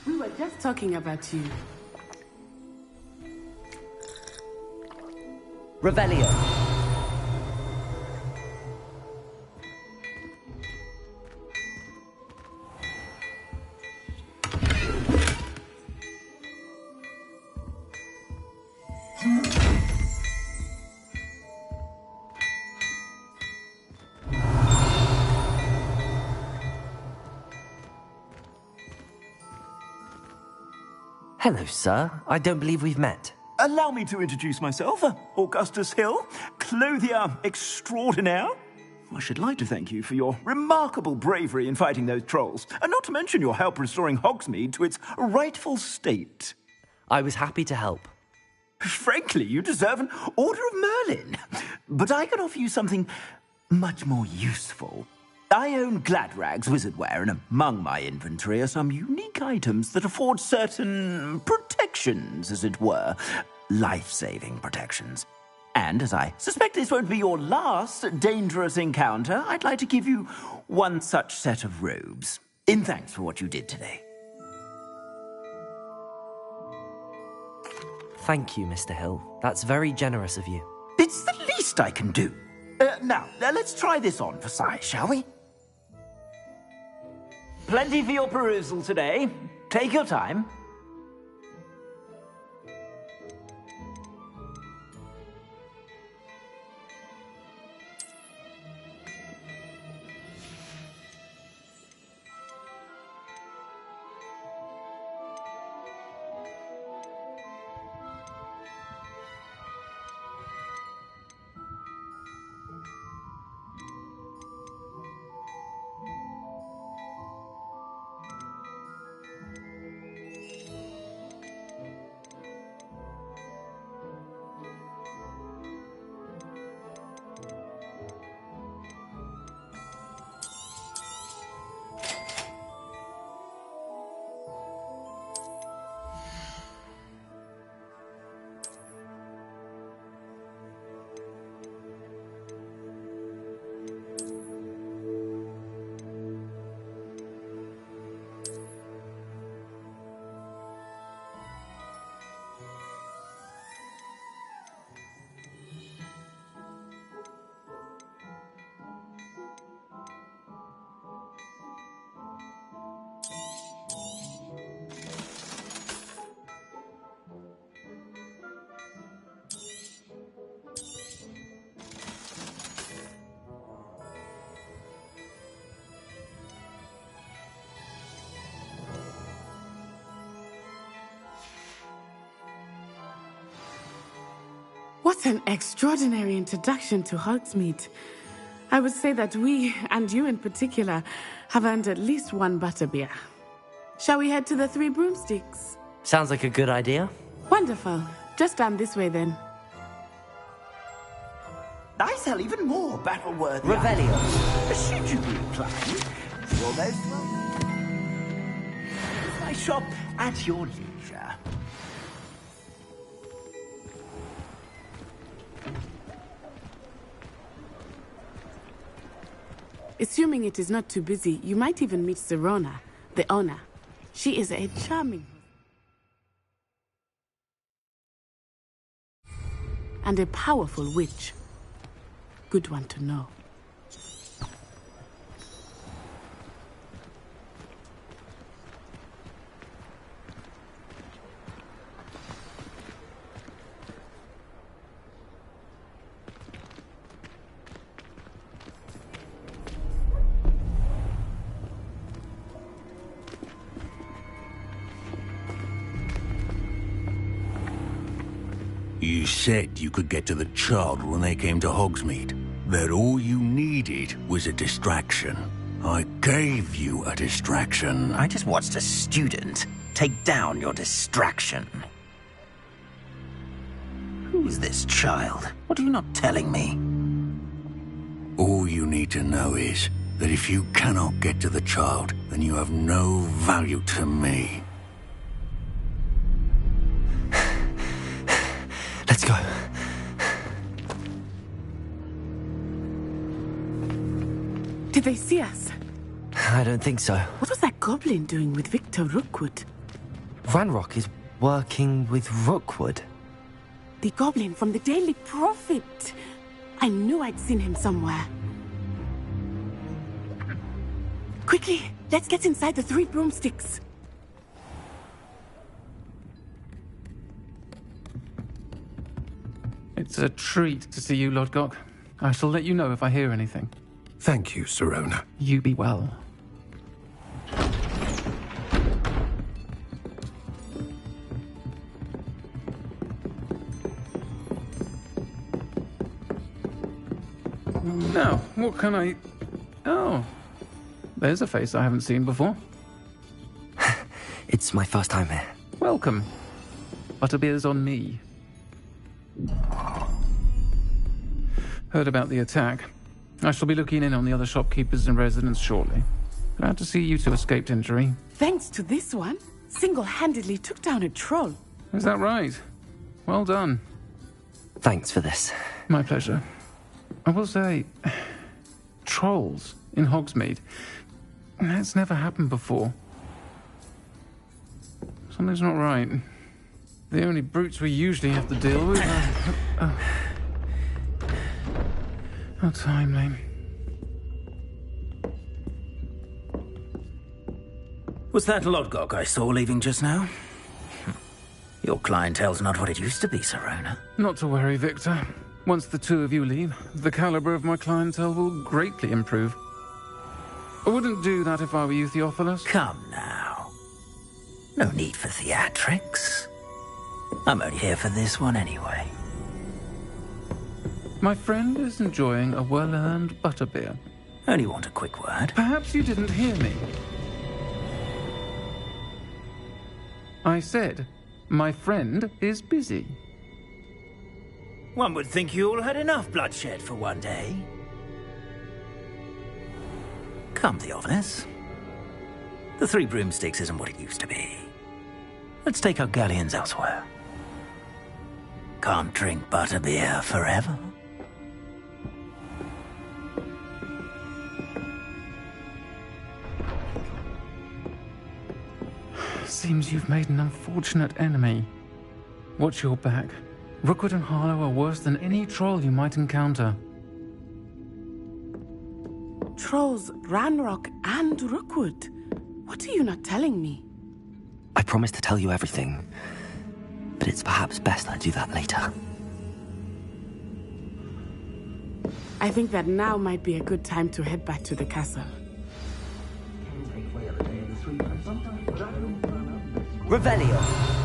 We were just talking about you. Revelio. Hello, sir. I don't believe we've met. Allow me to introduce myself, Augustus Hill, clothier extraordinaire. I should like to thank you for your remarkable bravery in fighting those trolls, and not to mention your help restoring Hogsmeade to its rightful state. I was happy to help. Frankly, you deserve an Order of Merlin. But I can offer you something much more useful. I own Gladrag's wizardware, and among my inventory are some unique items that afford certain protections, as it were. Life-saving protections. And as I suspect this won't be your last dangerous encounter, I'd like to give you one such set of robes, in thanks for what you did today. Thank you, Mr. Hill. That's very generous of you. It's the least I can do. Now, let's try this on for size, shall we? Plenty for your perusal today. Take your time. What an extraordinary introduction to Hogsmeade. I would say that we, and you in particular, have earned at least one butterbeer. Shall we head to the Three Broomsticks? Sounds like a good idea. Wonderful. Just down this way then. I sell even more battle-worthy Revelio. items. Should you be inclined, you're most welcome. It's my shop at your leisure. Assuming it is not too busy, you might even meet Serona, the owner. She is a charming and a powerful witch. Good one to know. You said you could get to the child when they came to Hogsmeade. That all you needed was a distraction. I gave you a distraction. I just watched a student take down your distraction. Who's this child? What are you not telling me? All you need to know is that if you cannot get to the child, then you have no value to me. Let's go. Did they see us? I don't think so. What was that goblin doing with Victor Rookwood? Ranrock is working with Rookwood. The goblin from the Daily Prophet. I knew I'd seen him somewhere. Quickly, let's get inside the Three Broomsticks. It's a treat to see you, Lord Gok. I shall let you know if I hear anything. Thank you, Serona. You be well. Now, what can I... Oh, there's a face I haven't seen before. It's my first time here. Welcome. Butterbeer's on me. Heard about the attack. I shall be looking in on the other shopkeepers and residents shortly. Glad to see you two escaped injury. Thanks to this one, single-handedly took down a troll. Is that right? Well done. Thanks for this. My pleasure. I will say, trolls in Hogsmeade. That's never happened before. Something's not right. The only brutes we usually have to deal with are... How timely. Was that Lodgok I saw leaving just now? Your clientele's not what it used to be, Serona. Not to worry, Victor. Once the two of you leave, the caliber of my clientele will greatly improve. I wouldn't do that if I were you, Theophilus. Come now. No need for theatrics. I'm only here for this one anyway. My friend is enjoying a well-earned butterbeer. Only want a quick word. Perhaps you didn't hear me. I said, my friend is busy. One would think you all had enough bloodshed for one day. Come, Theophilus. The Three Broomsticks isn't what it used to be. Let's take our galleons elsewhere. Can't drink butterbeer forever. Seems you've made an unfortunate enemy. Watch your back. Rookwood and Harlow are worse than any troll you might encounter. Trolls, Ranrock, and Rookwood. What are you not telling me? I promised to tell you everything, but it's perhaps best I do that later. I think that now might be a good time to head back to the castle. Revelio.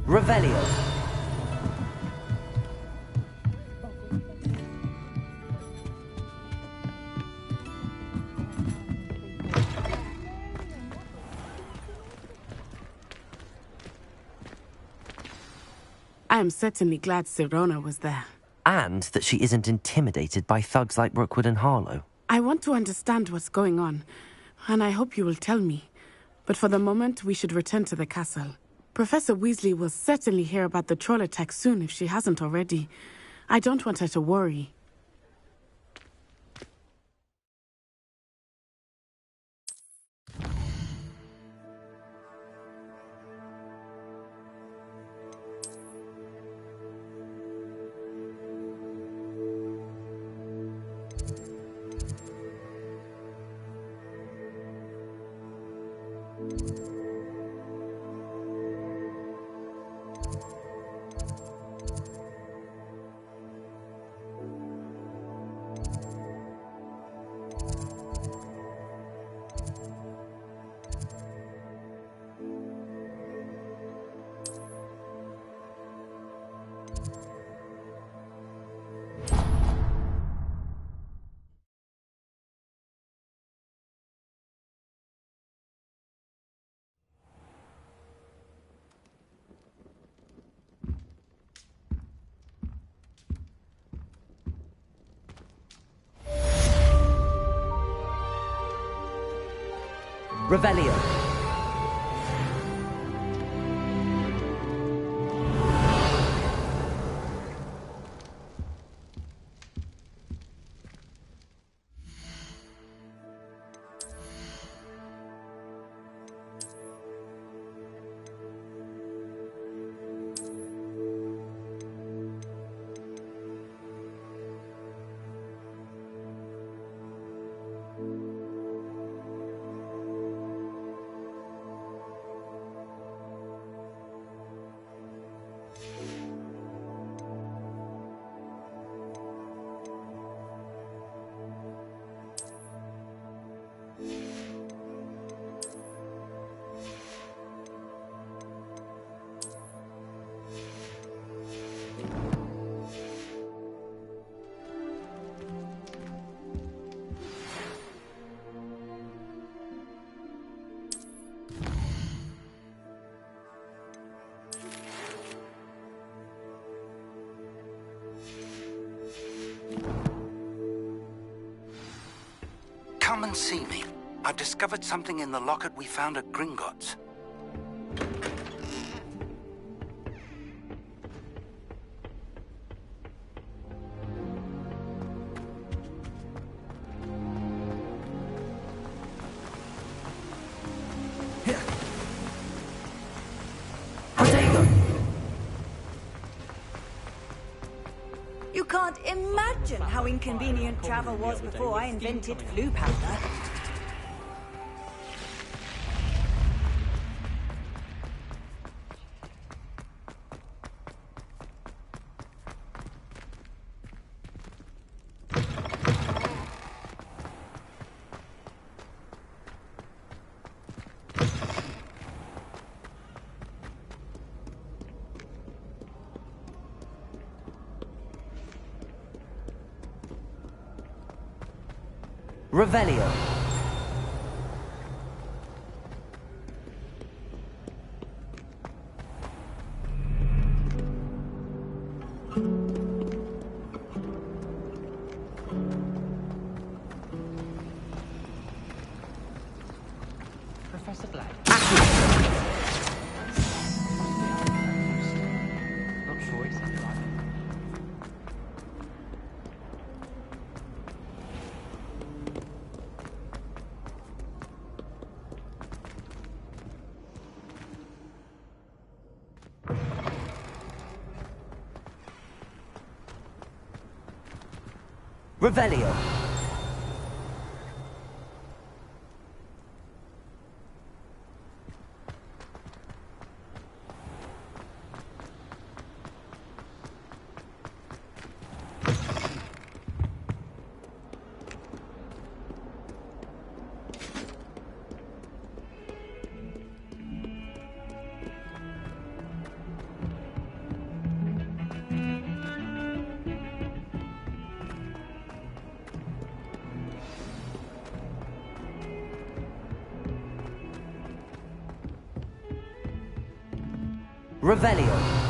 Revelio. I am certainly glad Serona was there. And that she isn't intimidated by thugs like Rookwood and Harlow. I want to understand what's going on, and I hope you will tell me. But for the moment, we should return to the castle. Professor Weasley will certainly hear about the troll attack soon if she hasn't already. I don't want her to worry. Revelio. Come and see me. I've discovered something in the locket we found at Gringotts. You can't imagine how inconvenient travel was before I invented flu powder. Revelio. Professor Black. Not sure exactly like it. Revelio. Revelio.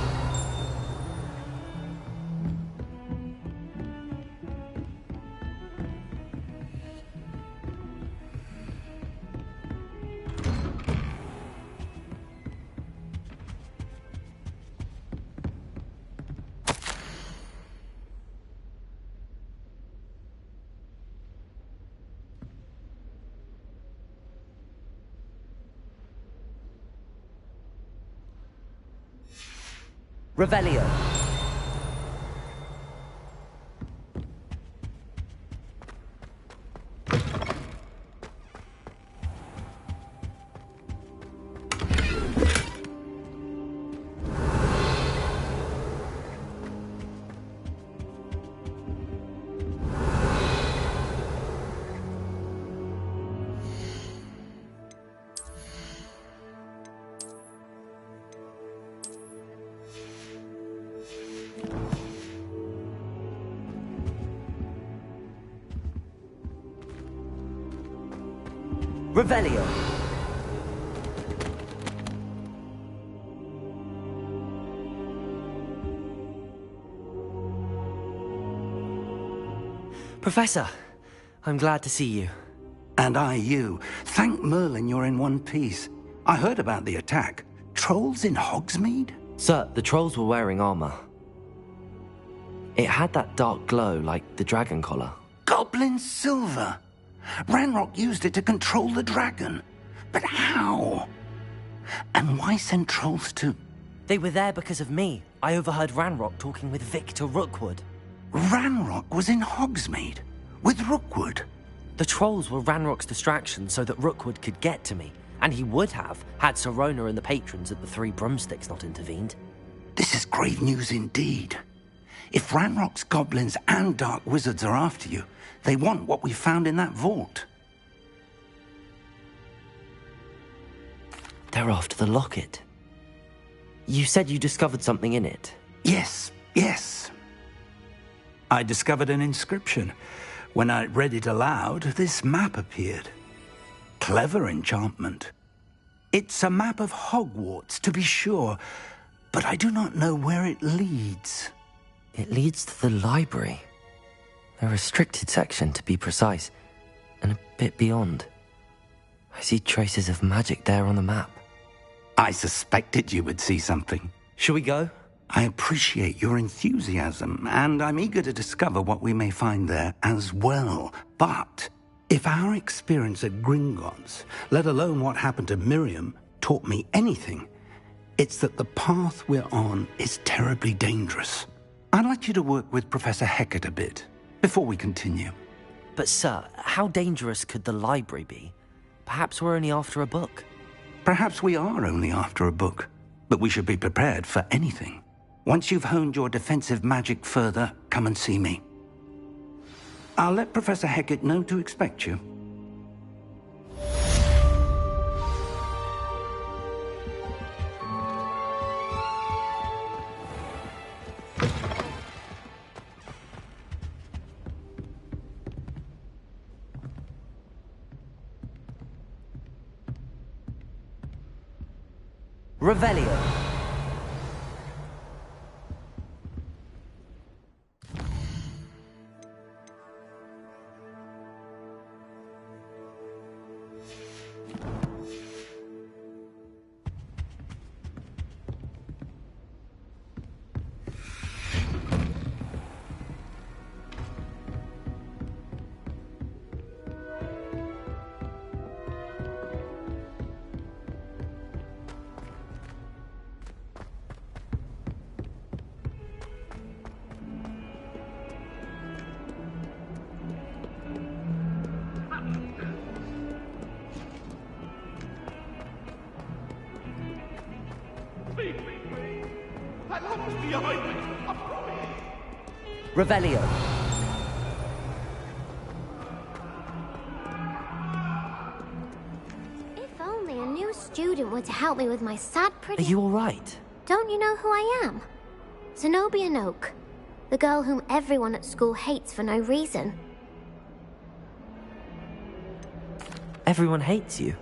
Revelio. Revelio. Professor, I'm glad to see you. And I you. Thank Merlin you're in one piece. I heard about the attack. Trolls in Hogsmeade? Sir, the trolls were wearing armor. It had that dark glow like the dragon collar. Goblin silver. Ranrock used it to control the dragon. But how? And why send trolls to... They were there because of me. I overheard Ranrock talking with Victor Rookwood. Ranrock was in Hogsmeade? With Rookwood? The trolls were Ranrock's distraction so that Rookwood could get to me. And he would have, had Sirona and the patrons at the Three Broomsticks not intervened. This is grave news indeed. If Ranrock's goblins and dark wizards are after you, they want what we found in that vault. They're after the locket. You said you discovered something in it. Yes. I discovered an inscription. When I read it aloud, this map appeared. Clever enchantment. It's a map of Hogwarts, to be sure, but I do not know where it leads. It leads to the library. A restricted section, to be precise, and a bit beyond. I see traces of magic there on the map. I suspected you would see something. Shall we go? I appreciate your enthusiasm, and I'm eager to discover what we may find there as well. But if our experience at Gringotts, let alone what happened to Miriam, taught me anything, it's that the path we're on is terribly dangerous. I'd like you to work with Professor Hecat a bit, before we continue. But sir, how dangerous could the library be? Perhaps we're only after a book. Perhaps we are only after a book, but we should be prepared for anything. Once you've honed your defensive magic further, come and see me. I'll let Professor Hecat know to expect you. Revelio. Revelio. If only a new student were to help me with my sad pretty... Are you all right? Don't you know who I am? Zenobia Noak, the girl whom everyone at school hates for no reason. Everyone hates you.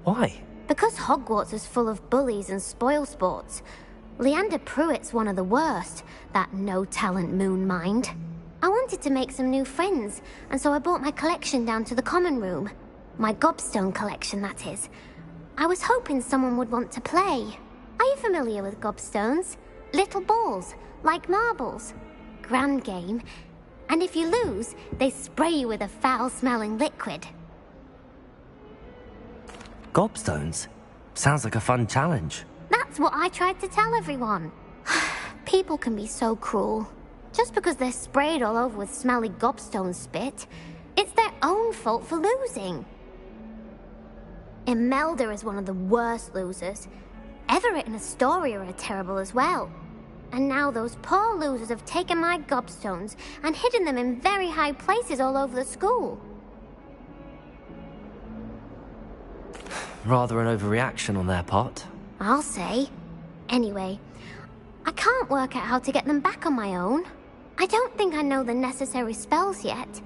Why? Because Hogwarts is full of bullies and spoilsports. Leander Pruitt's one of the worst, that no-talent moon mind. I wanted to make some new friends, and so I brought my collection down to the common room. My gobstone collection, that is. I was hoping someone would want to play. Are you familiar with gobstones? Little balls, like marbles. Grand game. And if you lose, they spray you with a foul-smelling liquid. Gobstones? Sounds like a fun challenge. That's what I tried to tell everyone. People can be so cruel. Just because they're sprayed all over with smelly gobstone spit, it's their own fault for losing. Imelda is one of the worst losers. Everett and Astoria are terrible as well. And now those poor losers have taken my gobstones and hidden them in very high places all over the school. Rather an overreaction on their part. I'll say. Anyway, I can't work out how to get them back on my own. I don't think I know the necessary spells yet.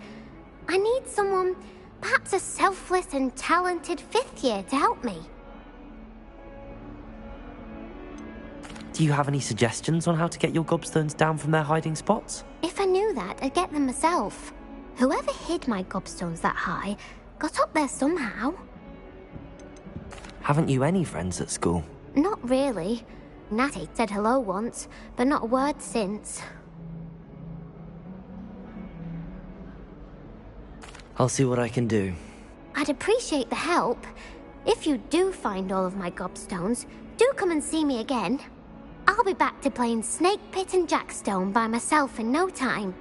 I need someone, perhaps a selfless and talented 5th year to help me. Do you have any suggestions on how to get your gobstones down from their hiding spots? If I knew that, I'd get them myself. Whoever hid my gobstones that high Got up there somehow. Haven't you any friends at school? Not really. Natty said hello once, but not a word since. I'll see what I can do. I'd appreciate the help. If you do find all of my gobstones, do come and see me again. I'll be back to playing Snake Pit and Jackstone by myself in no time.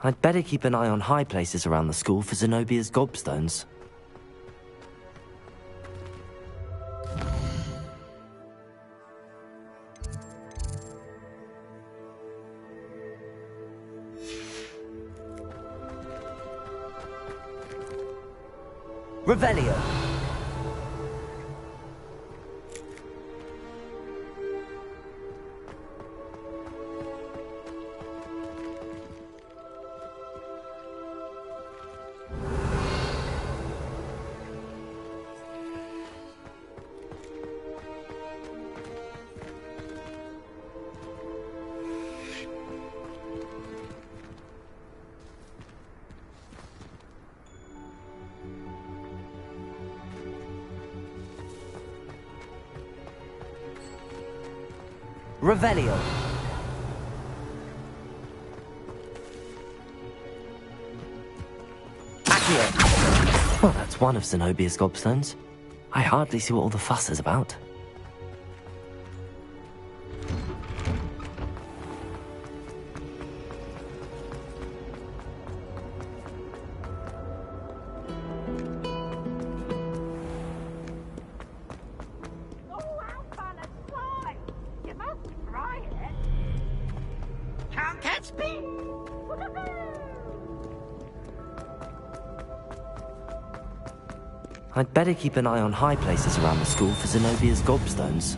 I'd better keep an eye on high places around the school for Zenobia's gobstones. Revelio! Revelio. Accio. Well, that's one of Zenobia's gobstones. I hardly see what all the fuss is about. I'd better keep an eye on high places around the school for Zenobia's gobstones.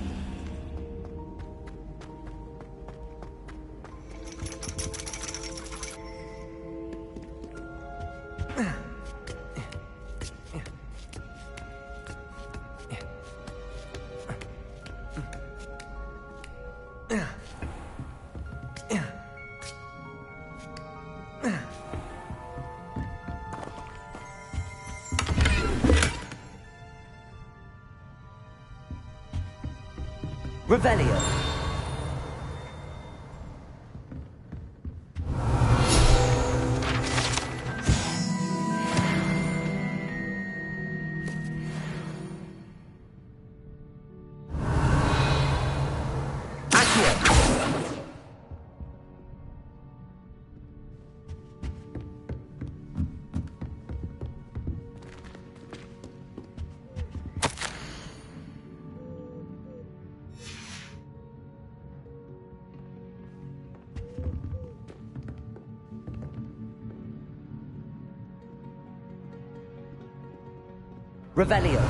Revelio. Revelio.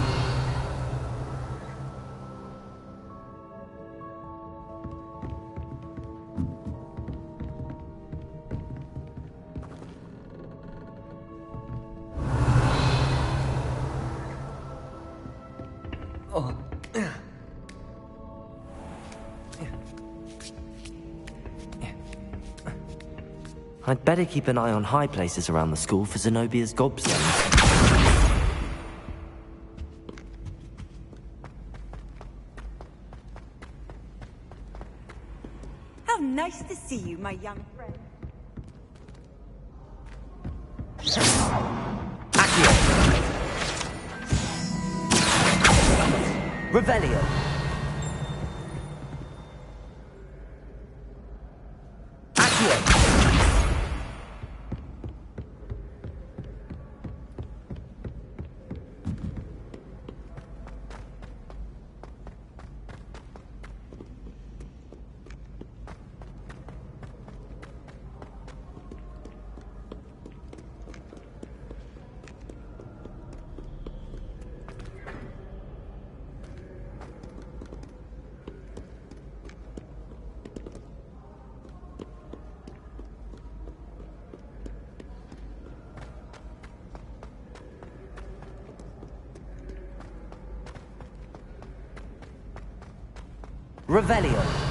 I'd better keep an eye on high places around the school for Zenobia's gobstones. How nice to see you, my young friend. Accio. Revelio. Accio. Revelio.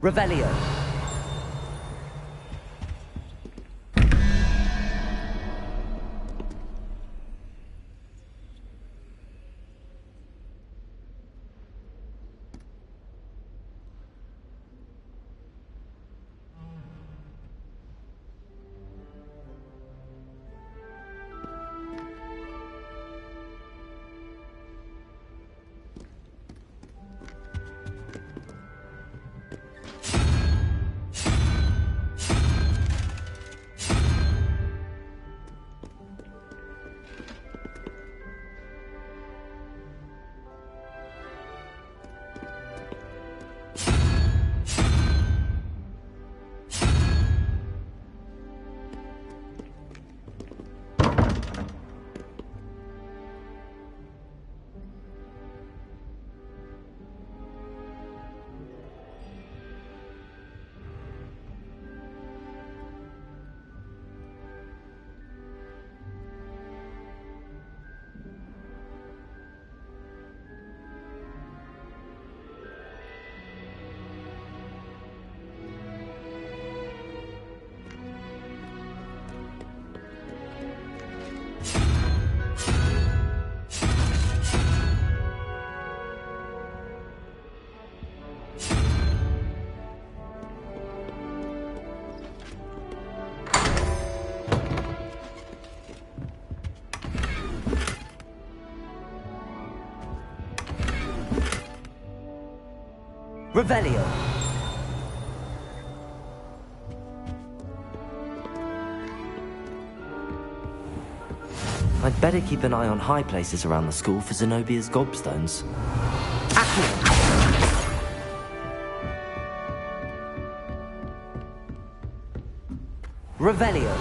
Revelio. Revelio. I'd better keep an eye on high places around the school for Zenobia's gobstones. Revelio.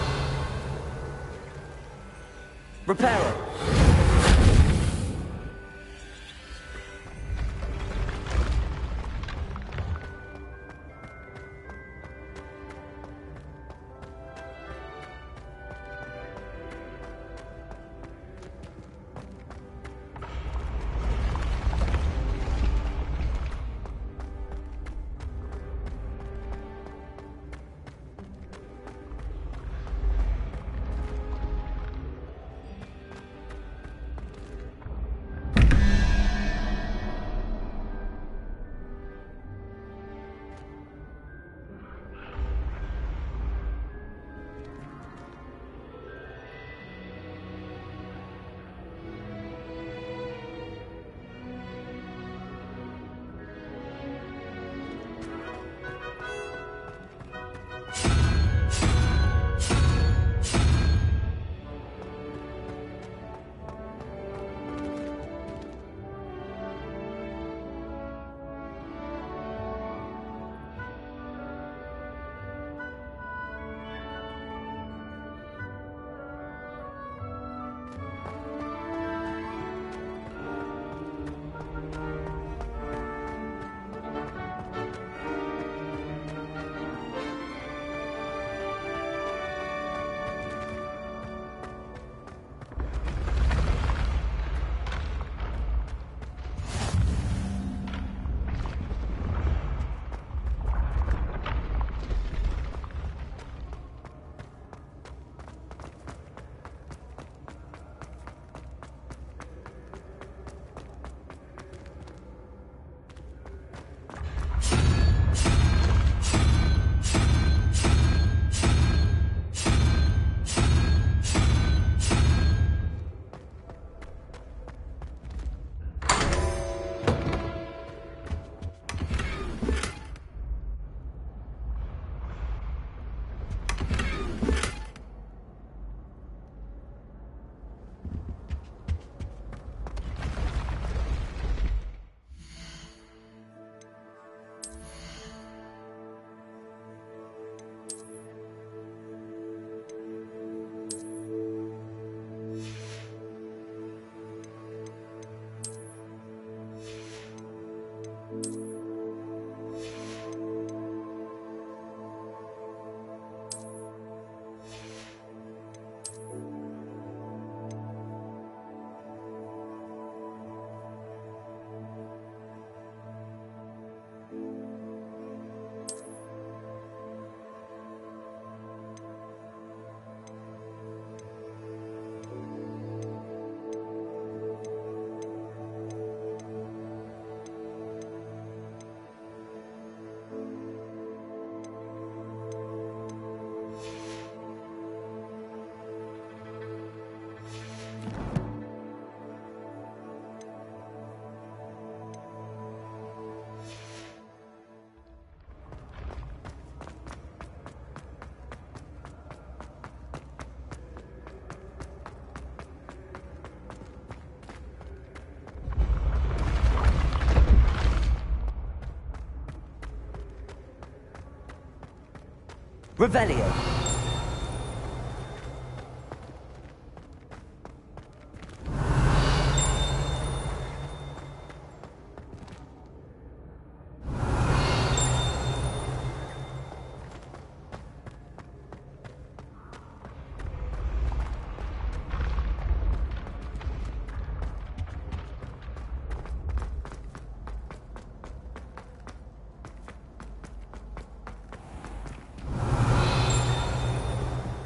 Reparo. Revelio.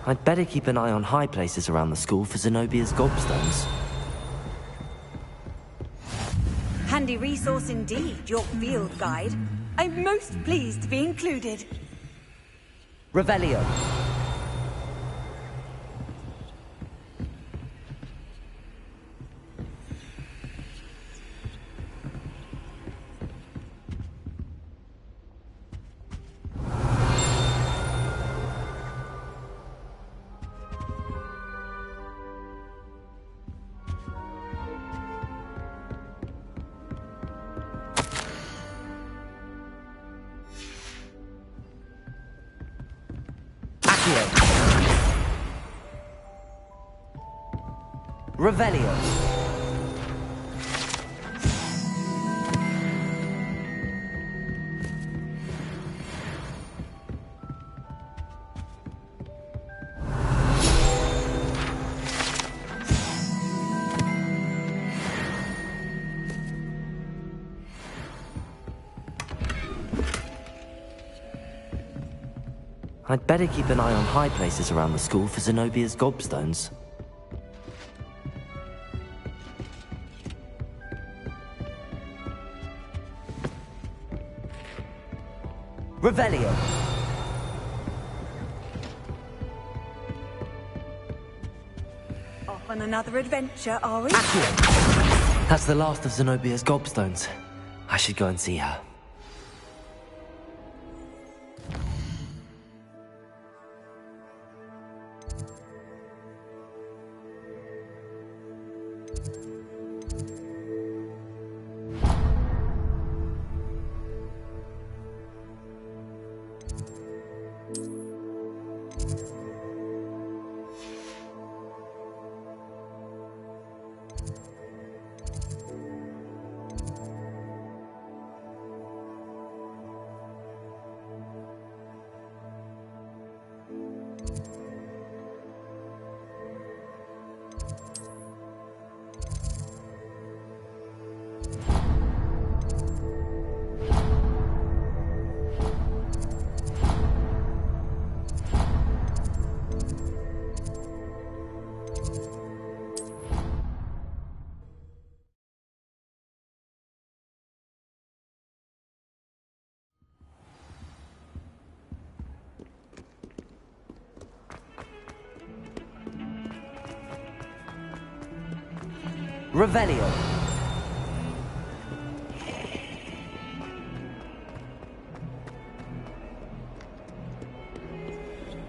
I'd better keep an eye on high places around the school for Zenobia's gobstones. Handy resource indeed, your field guide. I'm most pleased to be included. Revelio. Revelio. I'd better keep an eye on high places around the school for Zenobia's gobstones. Revelio. Off on another adventure, are we? That's the last of Zenobia's gobstones. I should go and see her. Revelio.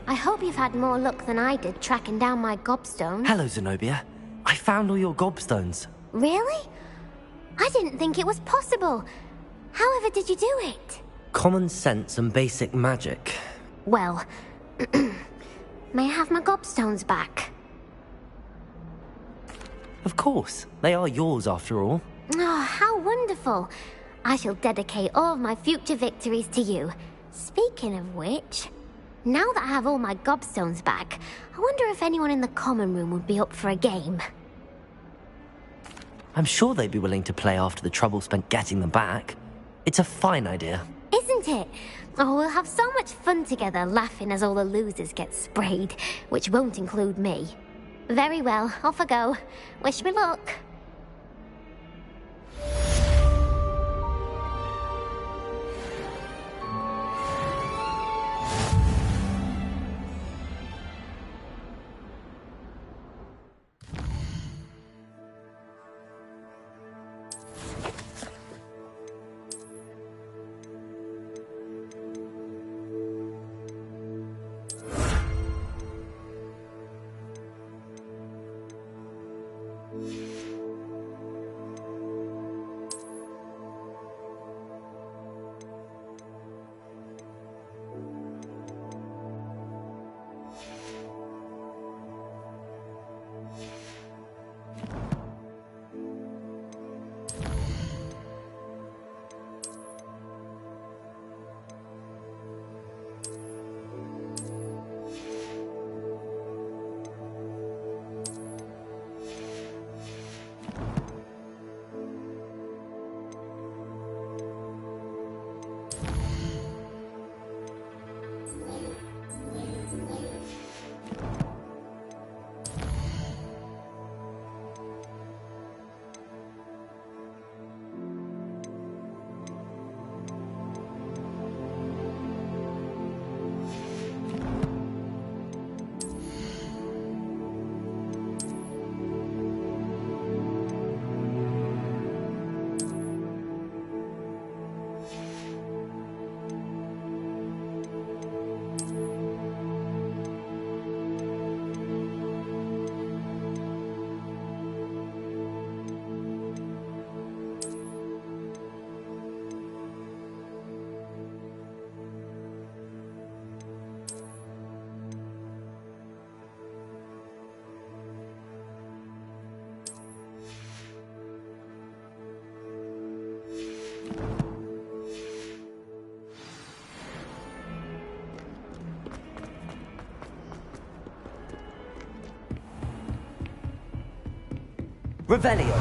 I hope you've had more luck than I did tracking down my gobstones. Hello, Zenobia. I found all your gobstones. Really? I didn't think it was possible. However did you do it? Common sense and basic magic. Well, may I have my gobstones back? Of course. They are yours, after all. Oh, how wonderful. I shall dedicate all of my future victories to you. Speaking of which, now that I have all my gobstones back, I wonder if anyone in the common room would be up for a game. I'm sure they'd be willing to play after the trouble spent getting them back. It's a fine idea. Isn't it? Oh, we'll have so much fun together, laughing as all the losers get sprayed, which won't include me. Very well, off I go. Wish me luck. Revelio.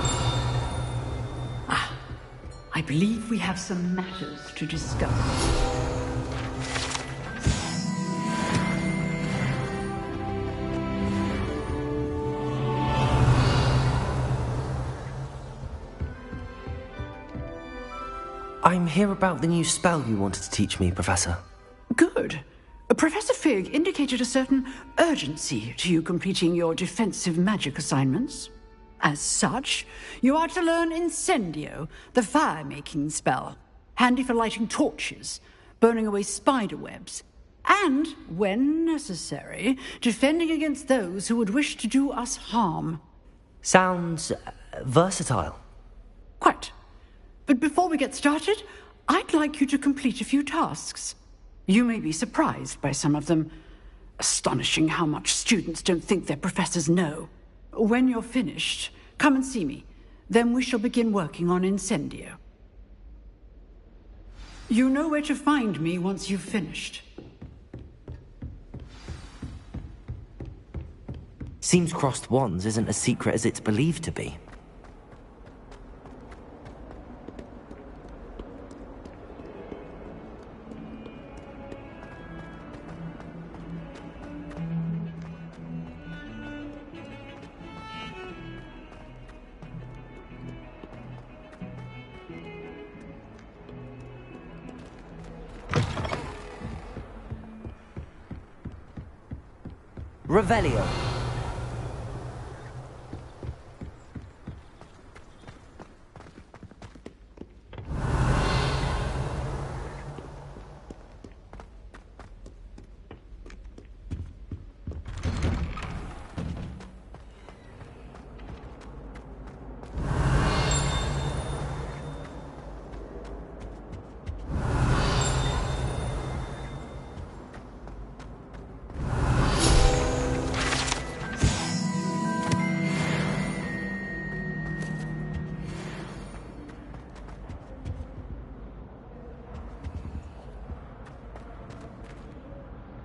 I believe we have some matters to discuss. I'm here about the new spell you wanted to teach me, Professor. Good. Professor Fig indicated a certain urgency to you completing your defensive magic assignments. As such, you are to learn Incendio, the fire-making spell, handy for lighting torches, burning away spider webs, and, when necessary, defending against those who would wish to do us harm. Sounds versatile. Quite. But before we get started, I'd like you to complete a few tasks. You may be surprised by some of them. Astonishing how much students don't think their professors know. When you're finished, come and see me. Then we shall begin working on Incendio. You know where to find me once you've finished. Seems crossed wands isn't as secret as it's believed to be. Revelio.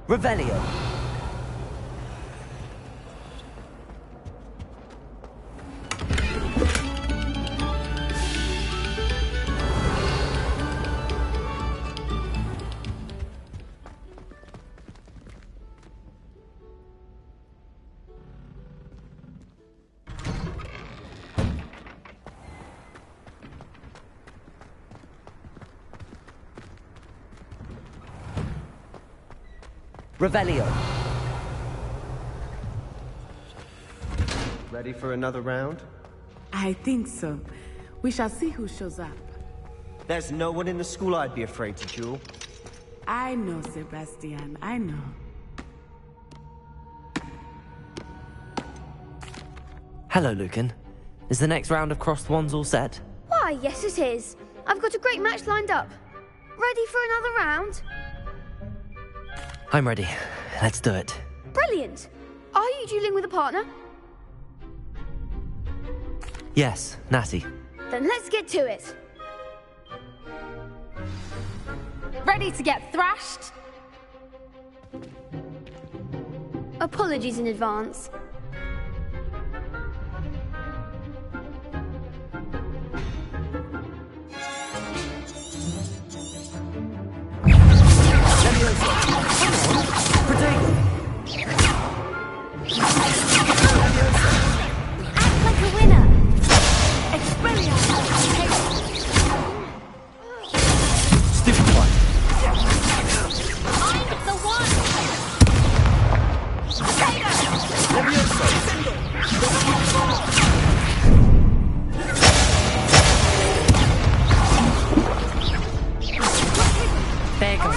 Revelio. Revelio. Ready for another round? I think so. We shall see who shows up. There's no one in the school I'd be afraid to duel. I know, Sebastian. I know. Hello, Lucan. Is the next round of crossed wands all set? Why, yes it is. I've got a great match lined up. Ready for another round? I'm ready. Let's do it. Brilliant. Are you dueling with a partner? Yes, Natty. Then let's get to it. Ready to get thrashed? Apologies in advance. Act like a winner! Stupid one. I'm the one! There you go.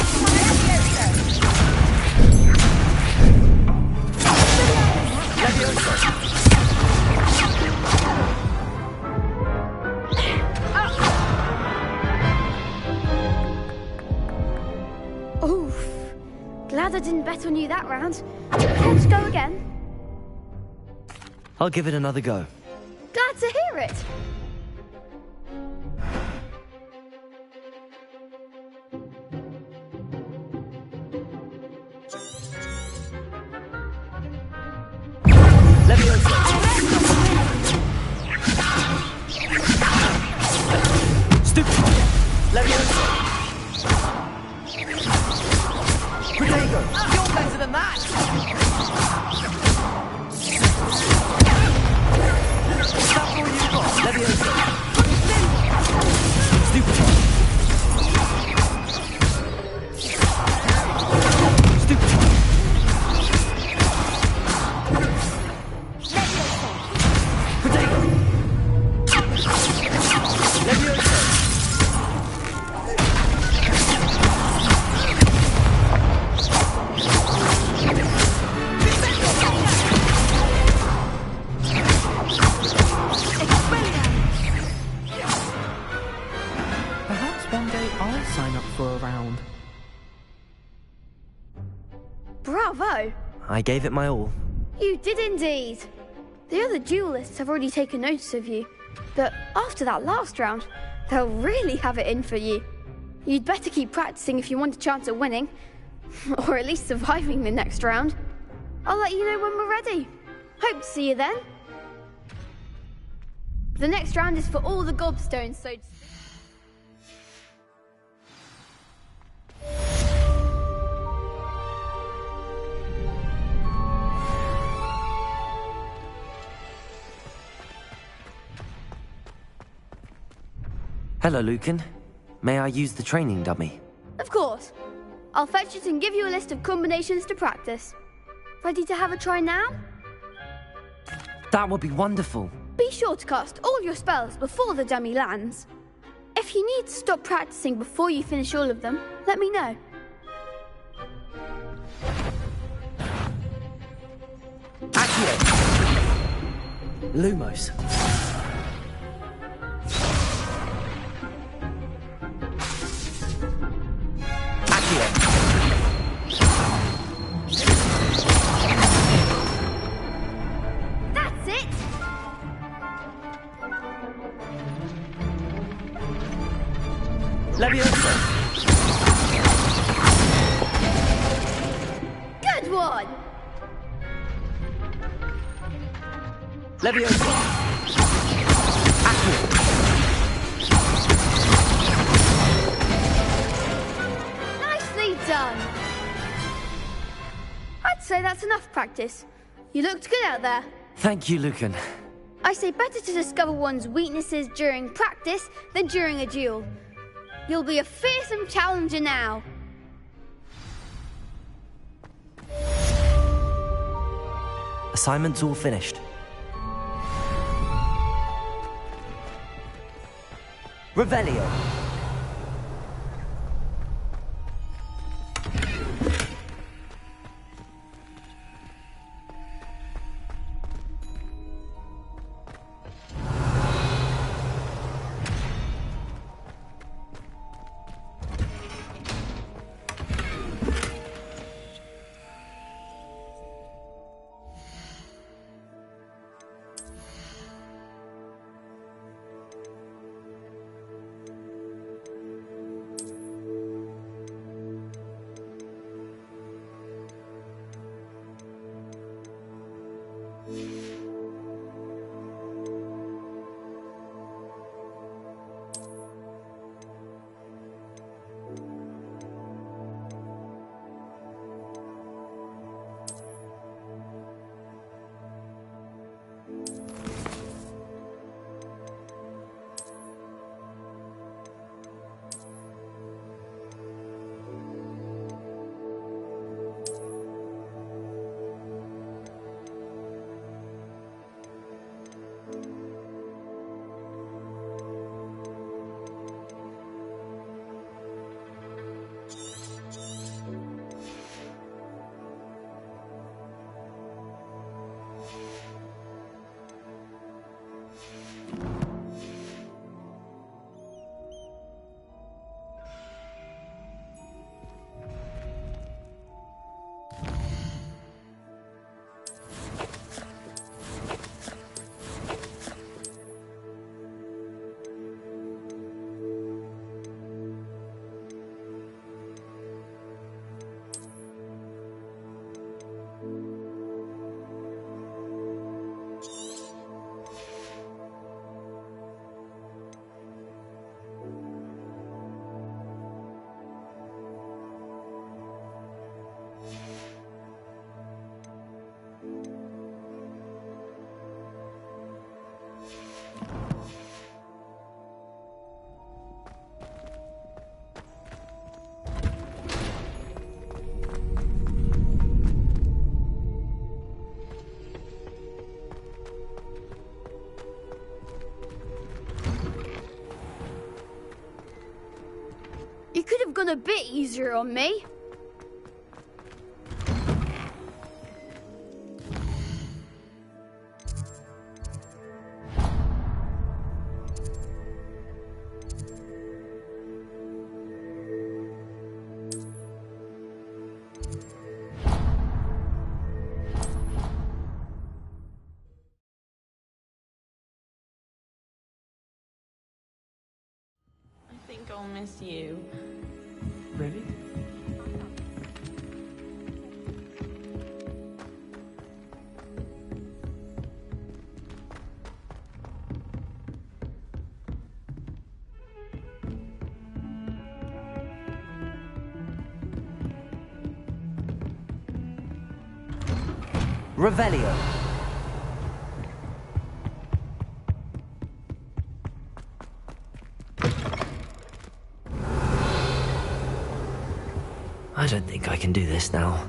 Oof. Glad I didn't bet on you that round. Let's go again. I'll give it another go. Glad to hear it. Stupid! Leviosa! Protego! You're better than that! That's all you got! Leviosa! Stupid! Stupid! Protego! Leviosa! Perhaps one day I'll sign up for a round. Bravo! I gave it my all. You did indeed. The other duelists have already taken notice of you, but after that last round, they'll really have it in for you. You'd better keep practicing if you want a chance at winning, or at least surviving the next round. I'll let you know when we're ready. Hope to see you then. The next round is for all the gobstones, so... Hello, Lucan. May I use the training dummy? Of course. I'll fetch it and give you a list of combinations to practice. Ready to have a try now? That would be wonderful. Be sure to cast all your spells before the dummy lands. If you need to stop practicing before you finish all of them, let me know. Accio! Lumos. That's it! Leviosa! Good one! Leviosa! Accio! Nicely done! I'd say that's enough practice. You looked good out there. Thank you, Lucan. I say better to discover one's weaknesses during practice than during a duel. You'll be a fearsome challenger now. Assignment's all finished. Revelio. could have gone a bit easier on me. I think I'll miss you. Really? Revelio. I don't think I can do this now.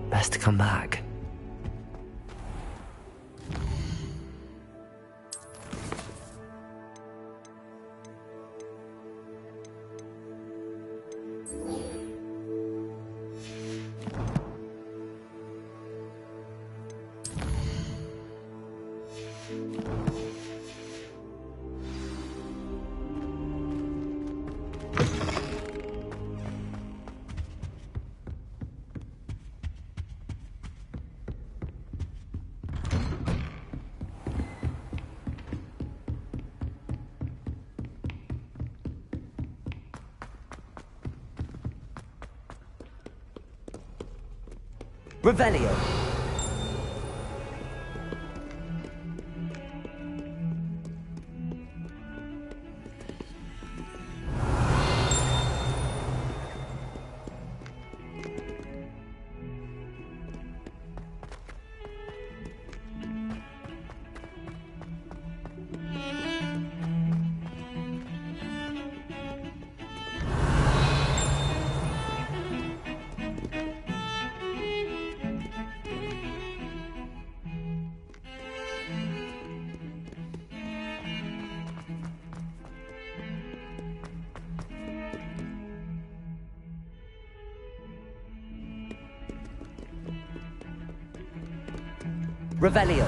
Best to come back. Revelio. Revelio.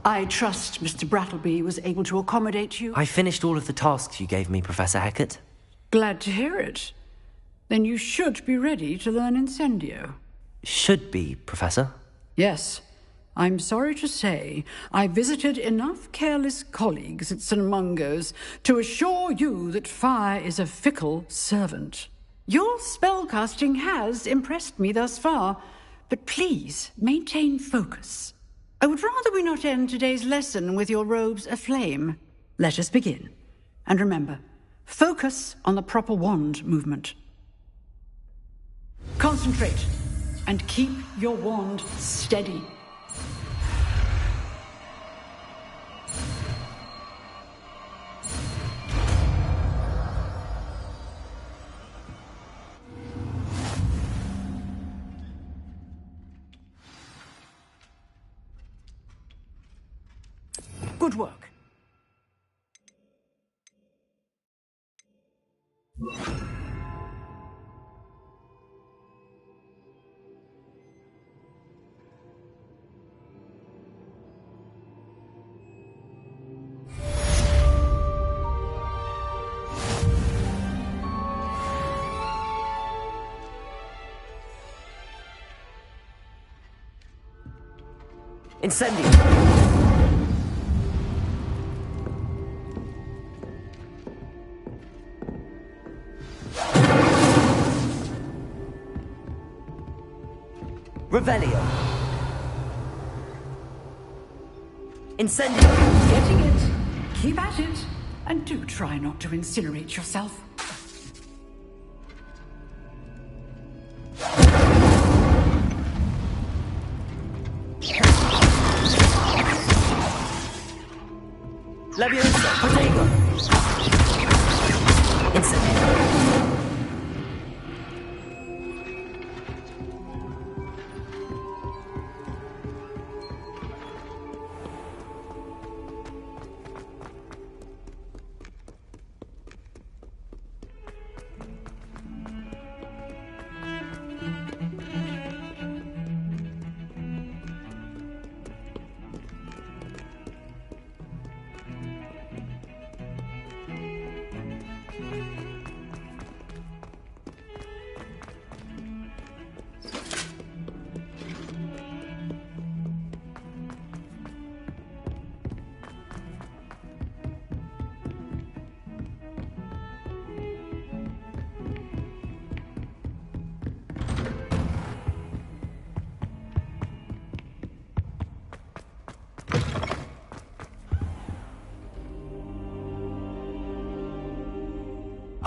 I trust Mr. Brattleby was able to accommodate you. I finished all of the tasks you gave me, Professor Hecat. Glad to hear it. Then you should be ready to learn Incendio. Should be, Professor. Yes. I'm sorry to say, I visited enough careless colleagues at St. Mungo's to assure you that fire is a fickle servant. Your spellcasting has impressed me thus far, but please maintain focus. I would rather we not end today's lesson with your robes aflame. Let us begin. And remember, focus on the proper wand movement. Concentrate, and keep your wand steady. Good work. Incendio! Revelio! Incendio! Getting it. Keep at it. And do try not to incinerate yourself. Leviosa, Protego! Incendio!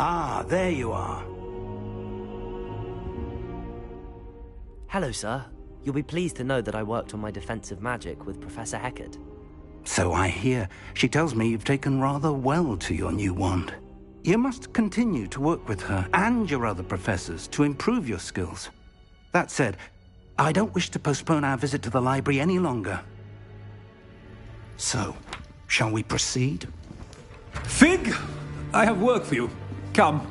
Ah, there you are. Hello, sir. You'll be pleased to know that I worked on my defensive magic with Professor Heckard. So I hear. She tells me you've taken rather well to your new wand. You must continue to work with her and your other professors to improve your skills. That said, I don't wish to postpone our visit to the library any longer. So, shall we proceed? Fig! I have work for you. Come.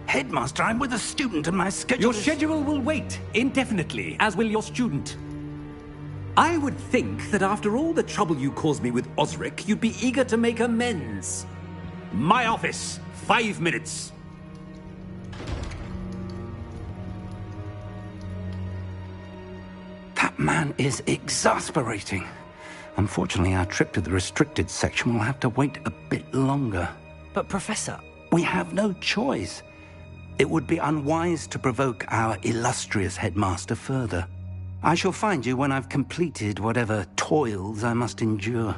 Headmaster, I'm with a student and my schedule Your schedule will wait indefinitely, as will your student. I would think that after all the trouble you caused me with Osric, you'd be eager to make amends. My office, 5 minutes. That man is exasperating. Unfortunately, our trip to the restricted section will have to wait a bit longer. But, Professor... We have no choice. It would be unwise to provoke our illustrious headmaster further. I shall find you when I've completed whatever toils I must endure.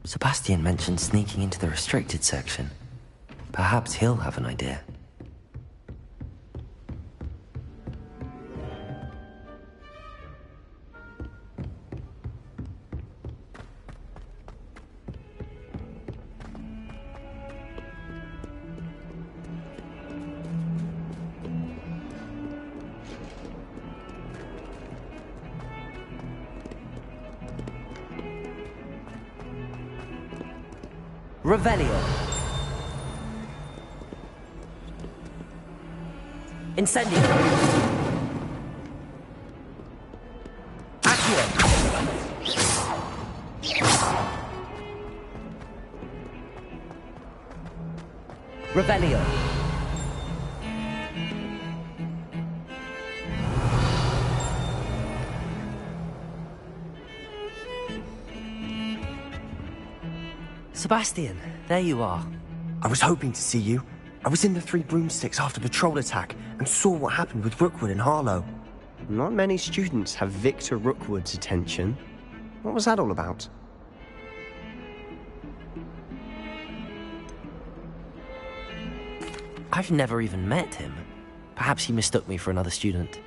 Sebastian mentioned sneaking into the restricted section. Perhaps he'll have an idea. Revelio. Incendio. Accio. Revelio. Sebastian, there you are. I was hoping to see you. I was in the Three Broomsticks after the troll attack and saw what happened with Rookwood and Harlow. Not many students have Victor Rookwood's attention. What was that all about? I've never even met him. Perhaps he mistook me for another student.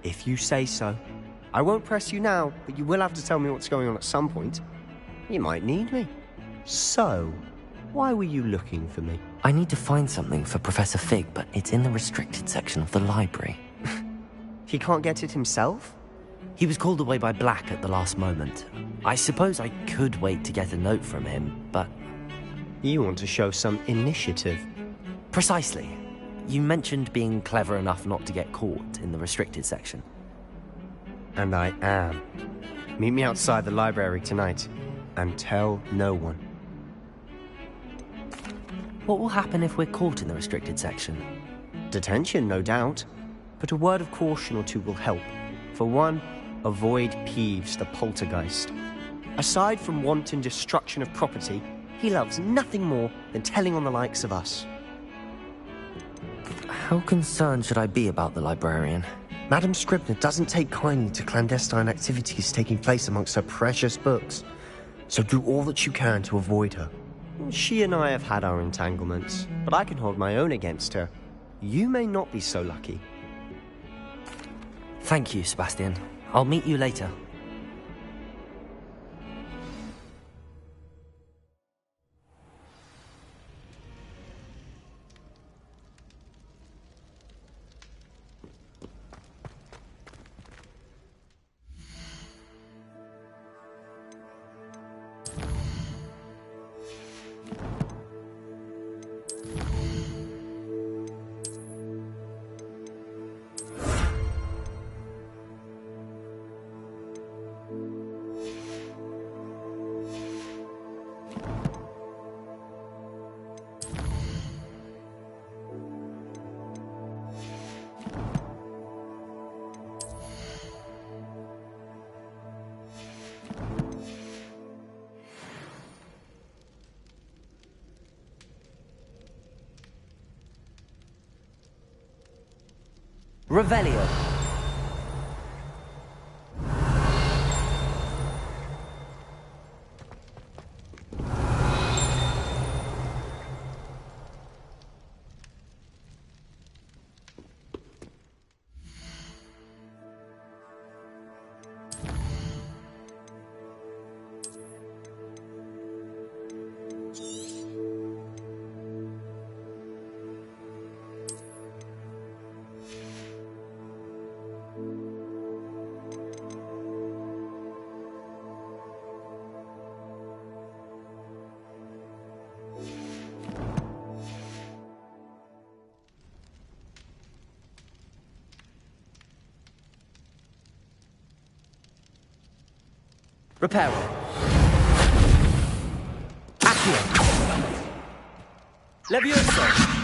If you say so. I won't press you now, but you will have to tell me what's going on at some point. You might need me. So, why were you looking for me? I need to find something for Professor Fig, but it's in the restricted section of the library. He can't get it himself? He was called away by Black at the last moment. I suppose I could wait to get a note from him, but... You want to show some initiative. Precisely. You mentioned being clever enough not to get caught in the restricted section. And I am. Meet me outside the library tonight, and tell no one. What will happen if we're caught in the restricted section? Detention, no doubt. But a word of caution or two will help. For one, avoid Peeves, the poltergeist. Aside from wanton destruction of property, he loves nothing more than telling on the likes of us. How concerned should I be about the librarian? Madame Scribner doesn't take kindly to clandestine activities taking place amongst her precious books. So do all that you can to avoid her. She and I have had our entanglements, but I can hold my own against her. You may not be so lucky. Thank you, Sebastian. I'll meet you later. Revelio. Reparo. Accio. Levioso.